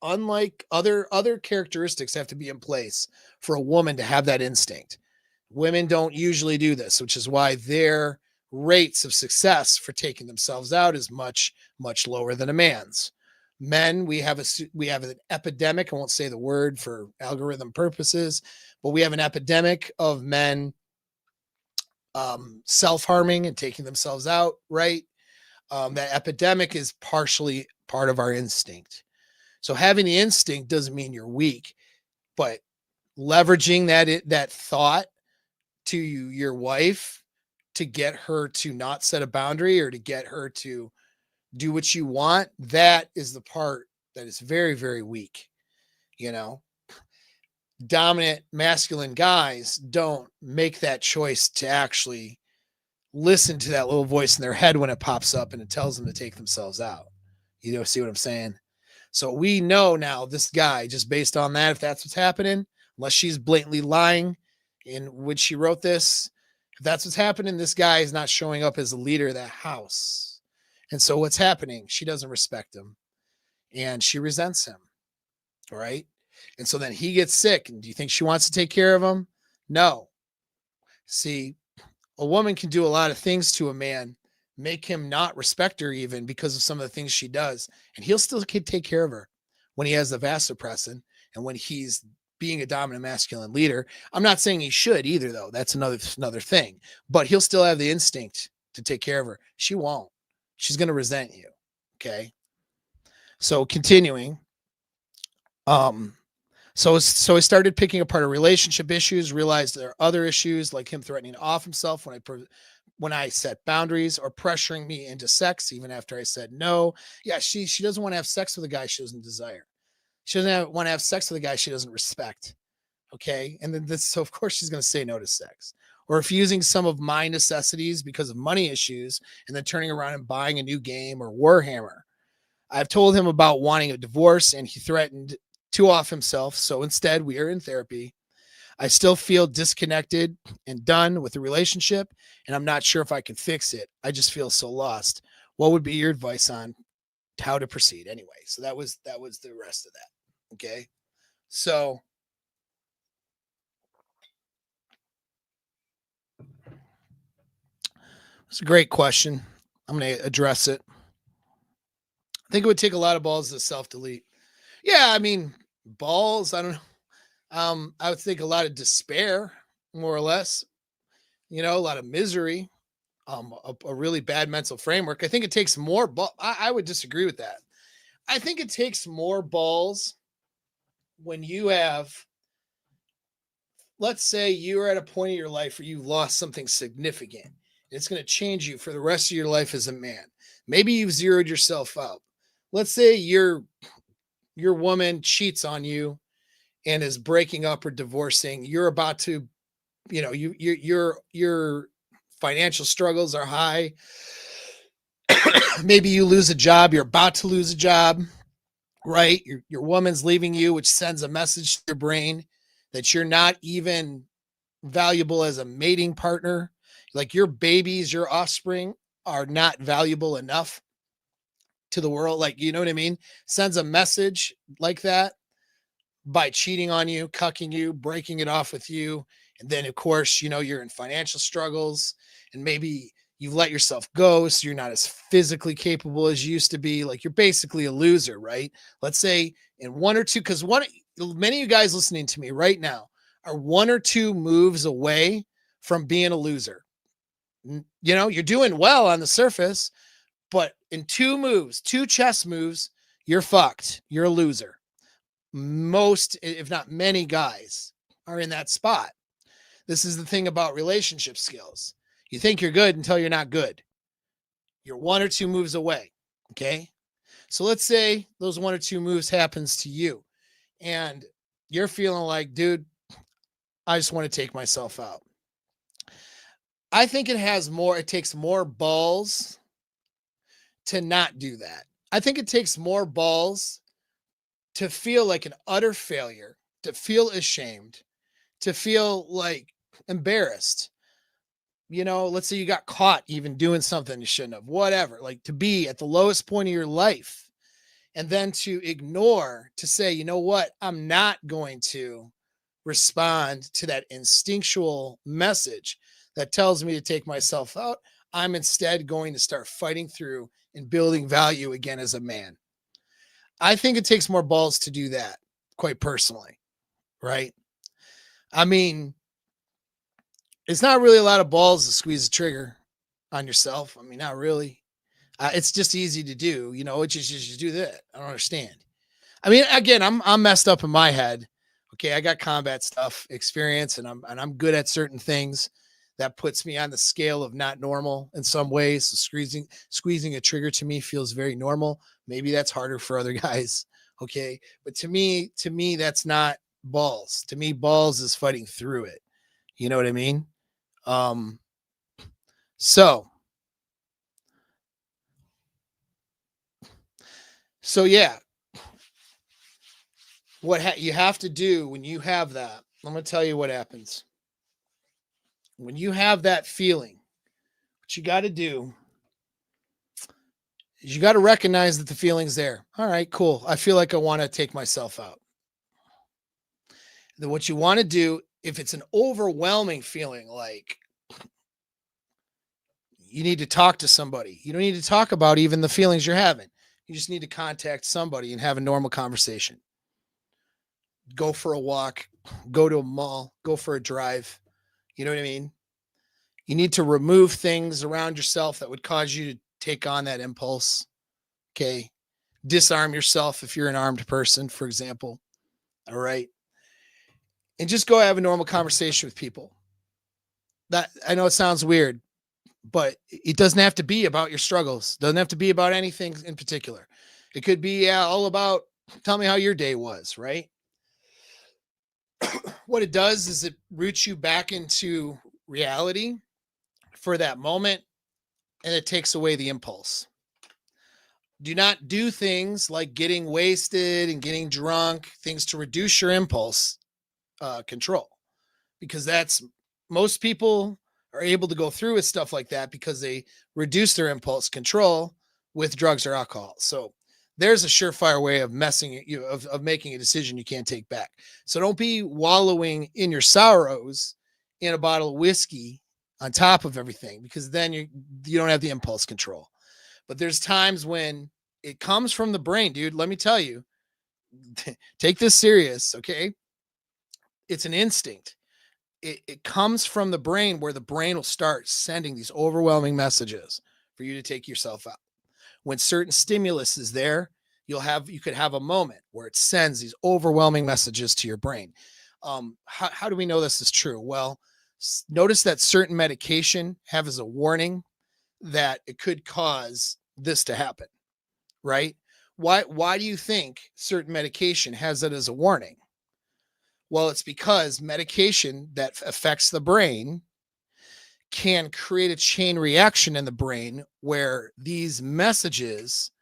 unlike other characteristics have to be in place for a woman to have that instinct. Women don't usually do this, which is why their rates of success for taking themselves out is much lower than a man's. Men, we have an epidemic. I won't say the word for algorithm purposes, but we have an epidemic of men self-harming and taking themselves out, right? That epidemic is partially part of our instinct. So having the instinct doesn't mean you're weak, but leveraging that thought to your wife to get her to not set a boundary or to get her to do what you want, that is the part that is very, very weak. You know, dominant masculine guys don't make that choice to actually listen to that little voice in their head when it pops up and it tells them to take themselves out. You know, see what I'm saying? So we know now this guy, just based on that, if that's what's happening, unless she's blatantly lying in when she wrote this, if that's what's happening, this guy is not showing up as a leader of that house. And so what's happening? She doesn't respect him and she resents him. All right. And so then he gets sick. And do you think she wants to take care of him? No. See, a woman can do a lot of things to a man, make him not respect her even because of some of the things she does. And he'll still take care of her when he has the vasopressin and when he's being a dominant masculine leader. I'm not saying he should either, though. That's another thing. But he'll still have the instinct to take care of her. She won't. She's going to resent you. Okay. So continuing. So I started picking apart our relationship issues, realized there are other issues like him threatening to off himself when I set boundaries or pressuring me into sex, even after I said no. Yeah, she doesn't want to have sex with a guy she doesn't desire. She doesn't want to have sex with a guy she doesn't respect. Okay. And then so of course she's going to say no to sex or refusing some of my necessities because of money issues and then turning around and buying a new game or Warhammer. I've told him about wanting a divorce and he threatened to off himself. So instead we are in therapy. I still feel disconnected and done with the relationship and I'm not sure if I can fix it. I just feel so lost. What would be your advice on how to proceed? Anyway, so that was the rest of that. Okay. So it's a great question. I'm going to address it. I think it would take a lot of balls to self-delete. Yeah, I mean, balls, I don't know. I would think a lot of despair, more or less, a lot of misery, a really bad mental framework. I think it takes more I would disagree with that. I think it takes more balls when you have, let's say you're at a point in your life where you've lost something significant. It's going to change you for the rest of your life as a man. Maybe you've zeroed yourself out. Let's say your woman cheats on you and is breaking up or divorcing. You're about to, your financial struggles are high. Maybe you lose a job. You're about to lose a job, right? Your woman's leaving you, which sends a message to your brain that you're not even valuable as a mating partner. Like your babies, your offspring are not valuable enough to the world. Like, you know what I mean? Sends a message like that by cheating on you, cucking you, breaking it off with you. And then of course, you're in financial struggles and maybe you've let yourself go. So you're not as physically capable as you used to be. Like you're basically a loser, right? Let's say in one or two, because many of you guys listening to me right now are one or two moves away from being a loser. You're doing well on the surface, but in two chess moves, you're fucked. You're a loser. Most, if not many guys are in that spot. This is the thing about relationship skills. You think you're good until you're not good. You're one or two moves away. Okay. So let's say those one or two moves happens to you and you're feeling like, dude, I just want to take myself out. I think it takes more balls to not do that. I think it takes more balls to feel like an utter failure, to feel ashamed, to feel like embarrassed. Let's say you got caught even doing something you shouldn't have, whatever, like to be at the lowest point of your life and then to ignore, to say, you know what, I'm not going to respond to that instinctual message that tells me to take myself out. I'm instead going to start fighting through and building value again as a man. I think it takes more balls to do that, quite personally, right? I mean, it's not really a lot of balls to squeeze the trigger on yourself. I mean, not really. It's just easy to do, it's just do that. I don't understand. I mean, again, I'm messed up in my head. Okay, I got combat stuff experience and I'm good at certain things. That puts me on the scale of not normal in some ways. So squeezing a trigger to me feels very normal. Maybe that's harder for other guys, Okay. But to me, that's not balls. To me, balls is fighting through it. You know what I mean? Um, so, so yeah, you have to do when you have that, I'm going to tell you what happens. When you have that feeling, what you got to do is you got to recognize that the feeling's there. All right, cool. I feel like I want to take myself out. Then what you want to do, if it's an overwhelming feeling, like you need to talk to somebody, you don't need to talk about even the feelings you're having. You just need to contact somebody and have a normal conversation. Go for a walk, go to a mall, go for a drive. You know what I mean? You need to remove things around yourself that would cause you to take on that impulse. Okay. Disarm yourself if you're an armed person, for example. All right. And just go have a normal conversation with people. That I know it sounds weird, but it doesn't have to be about your struggles. Doesn't have to be about anything in particular. It could be all about tell me how your day was, right? What it does is it roots you back into reality for that moment and it takes away the impulse. Do not do things like getting wasted and getting drunk, things to reduce your impulse control, because that's most people are able to go through with stuff like that because they reduce their impulse control with drugs or alcohol. So there's a surefire way of messing it, of making a decision you can't take back. So don't be wallowing in your sorrows in a bottle of whiskey on top of everything, because then you don't have the impulse control. But there's times when it comes from the brain, dude. Let me tell you, take this serious, okay? It's an instinct. It comes from the brain, where the brain will start sending these overwhelming messages for you to take yourself out. When certain stimulus is there, you could have a moment where it sends these overwhelming messages to your brain. How do we know this is true? Well, notice that certain medication have as a warning that it could cause this to happen, right? Why do you think certain medication has it as a warning? Well, it's because medication that affects the brain can create a chain reaction in the brain where these messages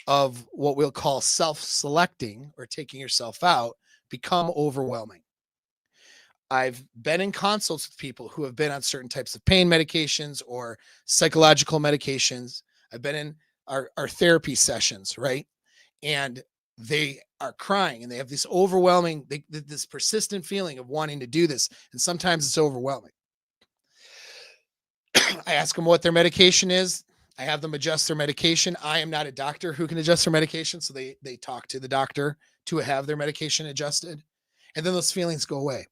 of what we'll call self-selecting or taking yourself out become overwhelming. I've been in consults with people who have been on certain types of pain medications or psychological medications. I've been in our therapy sessions, right? And they are crying and they have this overwhelming, this persistent feeling of wanting to do this. And sometimes it's overwhelming. I ask them what their medication is. I have them adjust their medication. I am not a doctor who can adjust their medication. So they talk to the doctor to have their medication adjusted. And then those feelings go away.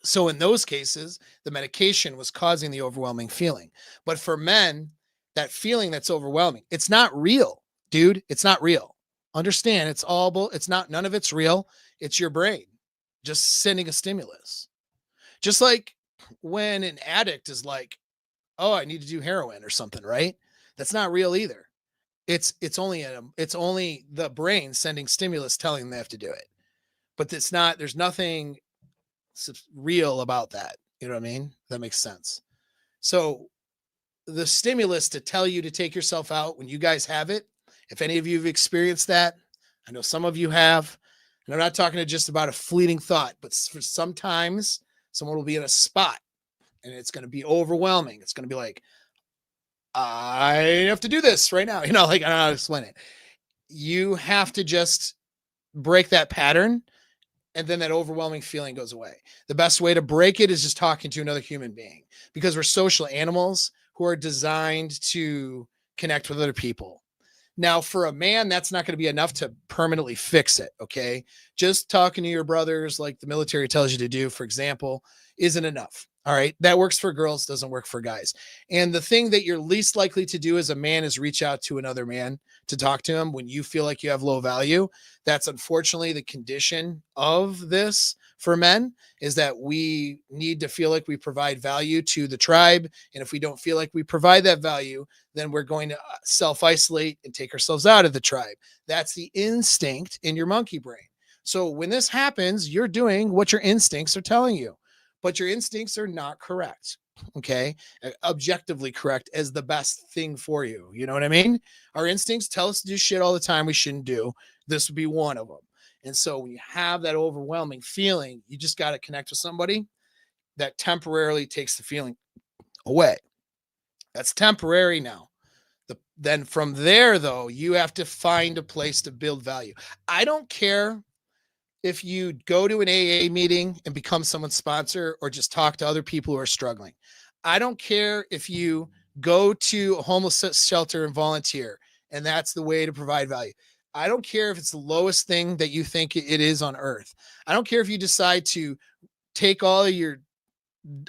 So in those cases, the medication was causing the overwhelming feeling. But for men, that feeling that's overwhelming, it's not real, dude. It's not real. Understand, it's not, none of it's real. It's your brain just sending a stimulus. Just like when an addict is like, oh, I need to do heroin or something, right? That's not real either. It's only the brain sending stimulus telling them they have to do it. But there's nothing real about that. You know what I mean? That makes sense. So the stimulus to tell you to take yourself out, when you guys have it, if any of you have experienced that, I know some of you have, and I'm not talking just about a fleeting thought, but for sometimes someone will be in a spot and it's going to be overwhelming. It's going to be like, I have to do this right now. You know, like I don't know how to explain it. You have to just break that pattern, and then that overwhelming feeling goes away. The best way to break it is just talking to another human being, because we're social animals who are designed to connect with other people. Now, for a man, that's not going to be enough to permanently fix it. Okay. Just talking to your brothers, like the military tells you to do, for example, isn't enough. All right. That works for girls, doesn't work for guys. And the thing that you're least likely to do as a man is reach out to another man to talk to him when you feel like you have low value. That's unfortunately the condition of this. for men is that we need to feel like we provide value to the tribe. And if we don't feel like we provide that value, then we're going to self-isolate and take ourselves out of the tribe. That's the instinct in your monkey brain. So when this happens, you're doing what your instincts are telling you, but your instincts are not correct. Okay. Objectively correct as the best thing for you. You know what I mean? Our instincts tell us to do shit all the time we shouldn't do. This would be one of them. And so when you have that overwhelming feeling, you just got to connect with somebody that temporarily takes the feeling away. That's temporary now. Then from there, though, you have to find a place to build value. I don't care if you go to an AA meeting and become someone's sponsor or just talk to other people who are struggling. I don't care if you go to a homeless shelter and volunteer, and that's the way to provide value. I don't care if it's the lowest thing that you think it is on earth. I don't care if you decide to take all of your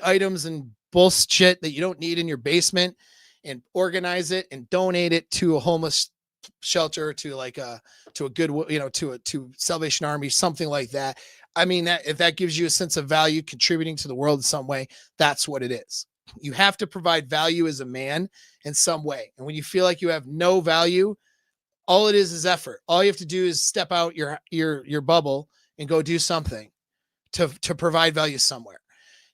items and bullshit that you don't need in your basement and organize it and donate it to a homeless shelter, to like to a good, to Salvation Army, something like that. I mean, that if that gives you a sense of value, contributing to the world in some way, that's what it is. You have to provide value as a man in some way. And when you feel like you have no value, all it is effort. All you have to do is step out your bubble and go do something to provide value somewhere.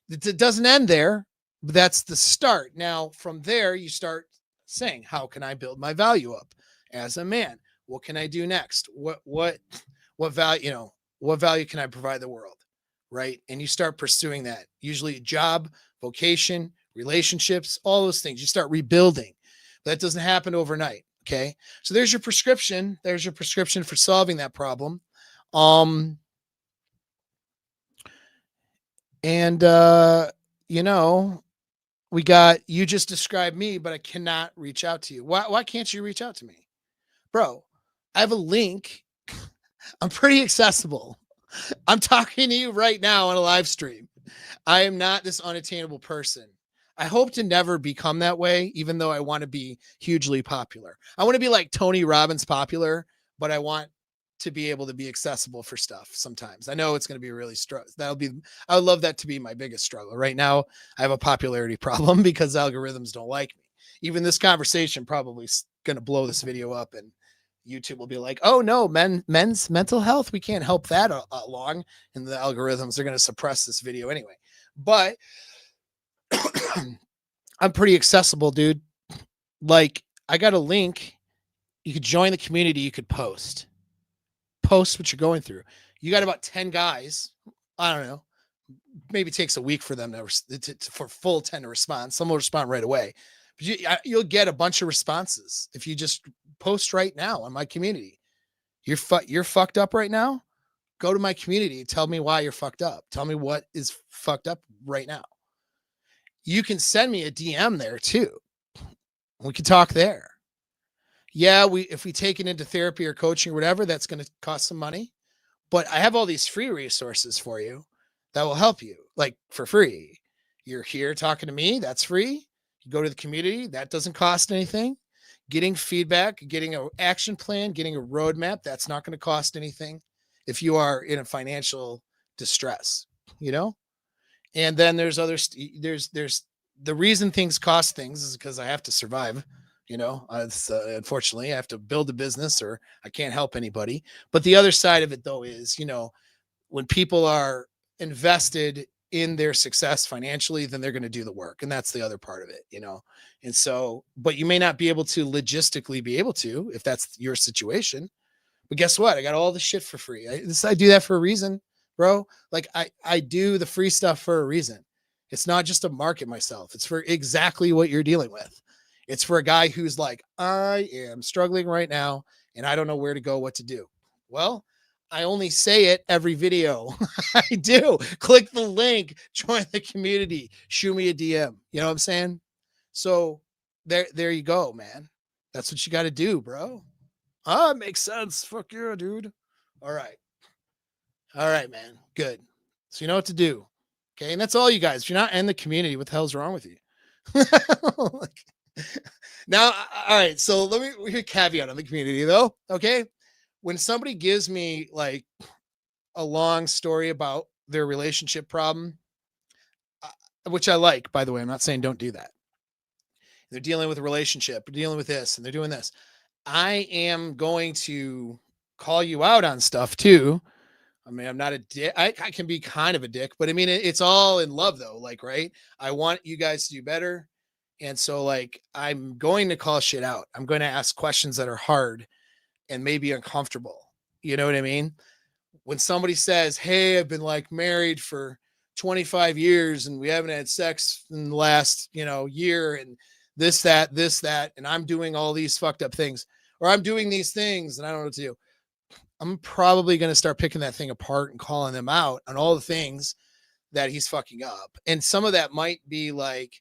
It doesn't end there, but that's the start. Now, from there, you start saying, how can I build my value up as a man? What can I do next? What value, what value can I provide the world? Right. And you start pursuing that, usually job, vocation, relationships, all those things. You start rebuilding. That doesn't happen overnight. Okay. So there's your prescription. There's your prescription for solving that problem. We got, you just described me, but I cannot reach out to you. Why can't you reach out to me? Bro, I have a link. I'm pretty accessible. I'm talking to you right now on a live stream. I am not this unattainable person. I hope to never become that way, even though I want to be hugely popular. I want to be like Tony Robbins popular, but I want to be able to be accessible for stuff sometimes. I know it's going to be really struggle. I would love that to be my biggest struggle. Right now, I have a popularity problem because algorithms don't like me. Even this conversation probably is going to blow this video up, and YouTube will be like, oh no, men's mental health, we can't help that along. And the algorithms are going to suppress this video anyway. But I'm pretty accessible, dude. Like, I got a link. You could join the community. You could post what you're going through. You got about 10 guys. I don't know. Maybe it takes a week for them for full 10 to respond. Some will respond right away. But you'll get a bunch of responses if you just post right now on my community. You're fucked up right now. Go to my community. Tell me why you're fucked up. Tell me what is fucked up right now. You can send me a DM there too. We can talk there. Yeah, if we take it into therapy or coaching or whatever, that's going to cost some money. But I have all these free resources for you that will help you, like for free. You're here talking to me, that's free. You go to the community, that doesn't cost anything. Getting feedback, getting an action plan, getting a roadmap, that's not going to cost anything if you are in a financial distress, And then there's there's the reason things cost things is because I have to survive. Unfortunately, I have to build a business or I can't help anybody. But the other side of it, though, is, when people are invested in their success financially, then they're going to do the work. And that's the other part of it, And so, but you may not be able to logistically be able to, if that's your situation. But guess what? I got all the shit for free. I do that for a reason, bro. Like I do the free stuff for a reason. It's not just to market myself. It's for exactly what you're dealing with. It's for a guy who's like, I am struggling right now and I don't know where to go, what to do. Well, I only say it every video. I do. Click the link, join the community, shoot me a DM. You know what I'm saying? So there you go, man. That's what you got to do, bro. It makes sense. Fuck yeah, dude. All right. All right, man. Good. So you know what to do. Okay. And that's all, you guys. If you're not in the community, what the hell's wrong with you? Now, all right. So let me caveat on the community though. Okay. When somebody gives me like a long story about their relationship problem, which I like, by the way. I'm not saying don't do that. They're dealing with a relationship, dealing with this, and they're doing this. I am going to call you out on stuff too. I mean, I'm not a dick. I can be kind of a dick, but I mean, it's all in love though. Like, right? I want you guys to do better. And so, like, I'm going to call shit out. I'm going to ask questions that are hard and maybe uncomfortable. You know what I mean? When somebody says, "Hey, I've been like married for 25 years and we haven't had sex in the last, year and this, that, and I'm doing all these fucked up things, or I'm doing these things and I don't know what to do." I'm probably going to start picking that thing apart and calling them out on all the things that he's fucking up. And some of that might be like,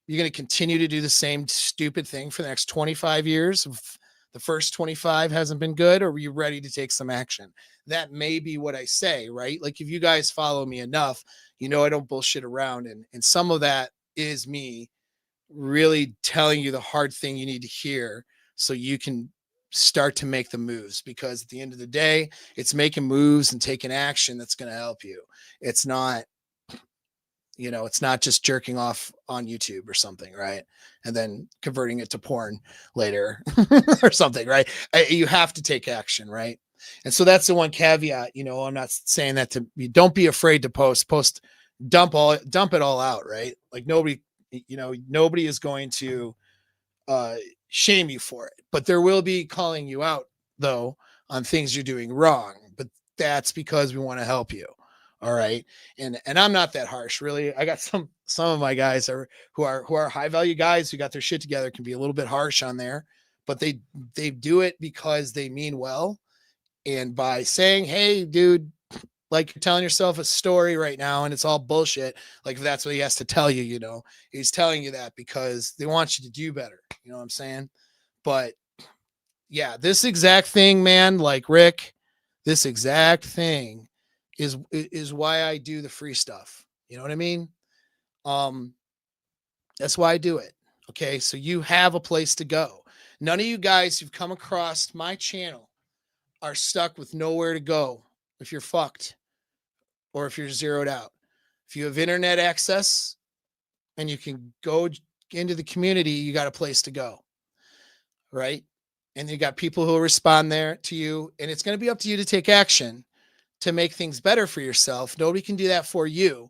you're going to continue to do the same stupid thing for the next 25 years. If the first 25 hasn't been good, or are you ready to take some action? That may be what I say, right? Like, if you guys follow me enough, I don't bullshit around. And some of that is me really telling you the hard thing you need to hear so you can start to make the moves, because at the end of the day, it's making moves and taking action that's going to help you. It's not, it's not just jerking off on YouTube or something, right? And then converting it to porn later or something, right? You have to take action, right? And so that's the one caveat. I'm not saying that to be, don't be afraid to post, dump it all out, right? Like, nobody is going to shame you for it, but there will be calling you out though on things you're doing wrong. But that's because we want to help you. All right. And I'm not that harsh, really. I got some of my guys who are high value guys who got their shit together, can be a little bit harsh on there, but they do it because they mean well. And by saying, "Hey, dude, like, you're telling yourself a story right now and it's all bullshit," like, if that's what he has to tell you, he's telling you that because they want you to do better. You know what I'm saying? But yeah, this exact thing, man, like, Rick, this exact thing is why I do the free stuff. You know what I mean? Um, that's why I do it. Okay. So you have a place to go. None of you guys who've come across my channel are stuck with nowhere to go if you're fucked or if you're zeroed out. If you have internet access and you can go into the community, you got a place to go. Right. And you got people who will respond there to you. And it's going to be up to you to take action to make things better for yourself. Nobody can do that for you,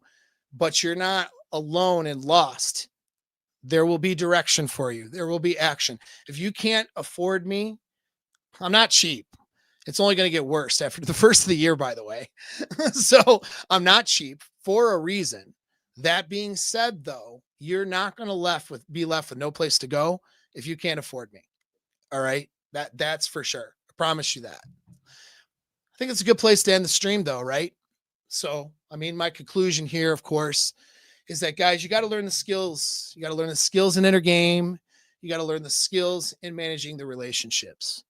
but you're not alone and lost. There will be direction for you. There will be action. If you can't afford me, I'm not cheap. It's only going to get worse after the first of the year, by the way. So I'm not cheap for a reason. That being said, though, you're not going to be left with no place to go if you can't afford me. All right. That's for sure. I promise you that. I think it's a good place to end the stream though, right? So, I mean, my conclusion here, of course, is that, guys, you got to learn the skills. You got to learn the skills in inner game. You got to learn the skills in managing the relationships,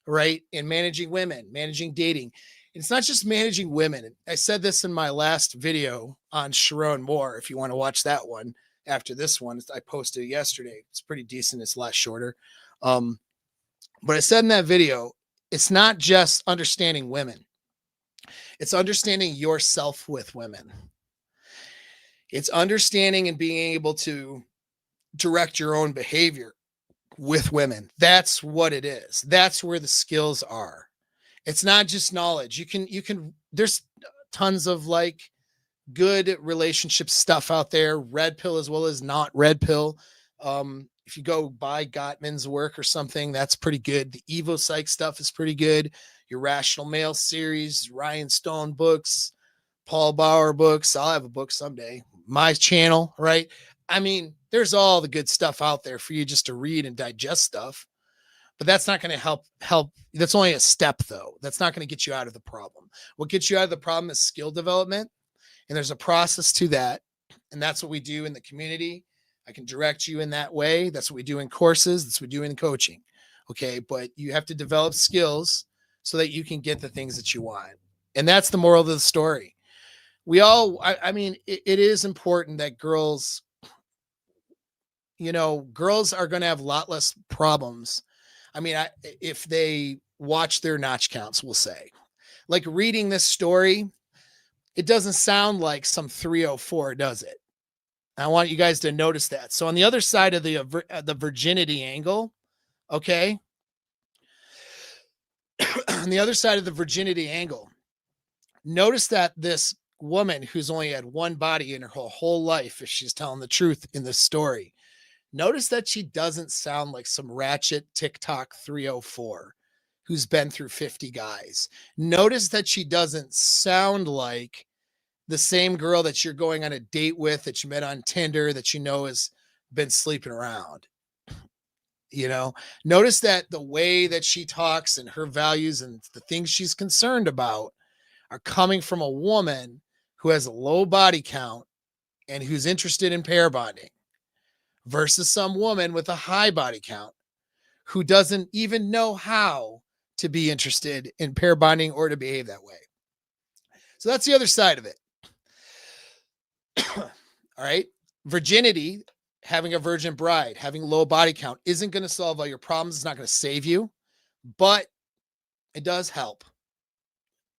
right? In managing women, managing dating. It's not just managing women. I said this in my last video on Sharon Moore. If you want to watch that one after this one, I posted it yesterday. It's pretty decent. It's a lot shorter. But I said in that video, it's not just understanding women. It's understanding yourself with women. It's understanding and being able to direct your own behavior with women. That's what it is. That's where the skills are. It's not just knowledge. There's tons of like good relationship stuff out there, red pill as well as not red pill. If you go buy Gottman's work or something, that's pretty good. The Evo Psych stuff is pretty good. Your Rational Male series, Ryan Stone books, Paul Bauer books. I'll have a book someday. My channel, right? I mean, there's all the good stuff out there for you just to read and digest stuff. But that's not going to help. That's only a step, though. That's not going to get you out of the problem. What gets you out of the problem is skill development. And there's a process to that. And that's what we do in the community. I can direct you in that way. That's what we do in courses. That's what we do in coaching. Okay. But you have to develop skills so that you can get the things that you want. And that's the moral of the story. I mean, it is important that girls are going to have a lot less problems. I mean, if they watch their notch counts, we'll say, like, reading this story, it doesn't sound like some 304, does it? I want you guys to notice that. So on the other side of the virginity angle, okay, on the other side of the virginity angle, notice that this woman who's only had one body in her whole life, if she's telling the truth in this story, notice that she doesn't sound like some ratchet TikTok 304 who's been through 50 guys. Notice that she doesn't sound like the same girl that you're going on a date with that you met on Tinder that you know has been sleeping around. You know, notice that the way that she talks and her values and the things she's concerned about are coming from a woman who has a low body count and who's interested in pair bonding versus some woman with a high body count who doesn't even know how to be interested in pair bonding or to behave that way. So that's the other side of it. All right. Virginity, having a virgin bride, having low body count isn't going to solve all your problems. It's not going to save you, but it does help.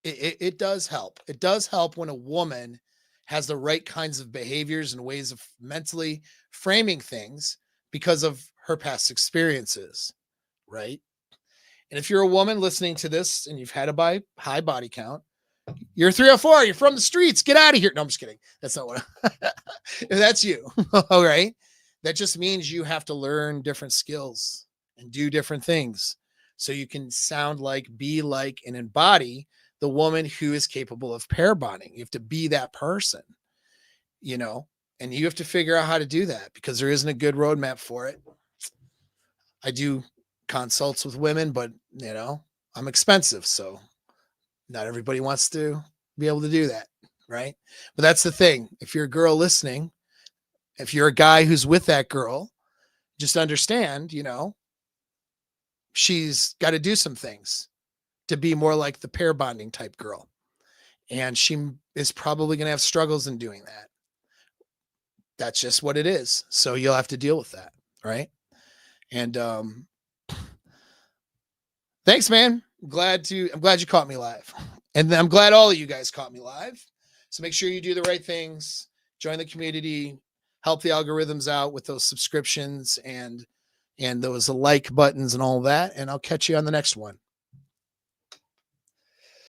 It does help. It does help when a woman has the right kinds of behaviors and ways of mentally framing things because of her past experiences, right? And if you're a woman listening to this and you've had a high body count, you're 304, you're from the streets, get out of here. No, I'm just kidding. That's not what if that's you. All right. That just means you have to learn different skills and do different things so you can sound like, be like, and embody the woman who is capable of pair bonding. You have to be that person, you know, and you have to figure out how to do that because there isn't a good roadmap for it. I do consults with women, but you know, I'm expensive. So not everybody wants to be able to do that. Right. But that's the thing. If you're a girl listening, if you're a guy who's with that girl, just understand, you know, she's got to do some things to be more like the pair bonding type girl. And she is probably going to have struggles in doing that. That's just what it is. So you'll have to deal with that. Right. And thanks, man. I'm glad you caught me live. And I'm glad all of you guys caught me live. So make sure you do the right things, join the community, help the algorithms out with those subscriptions and those like buttons and all that. And I'll catch you on the next one.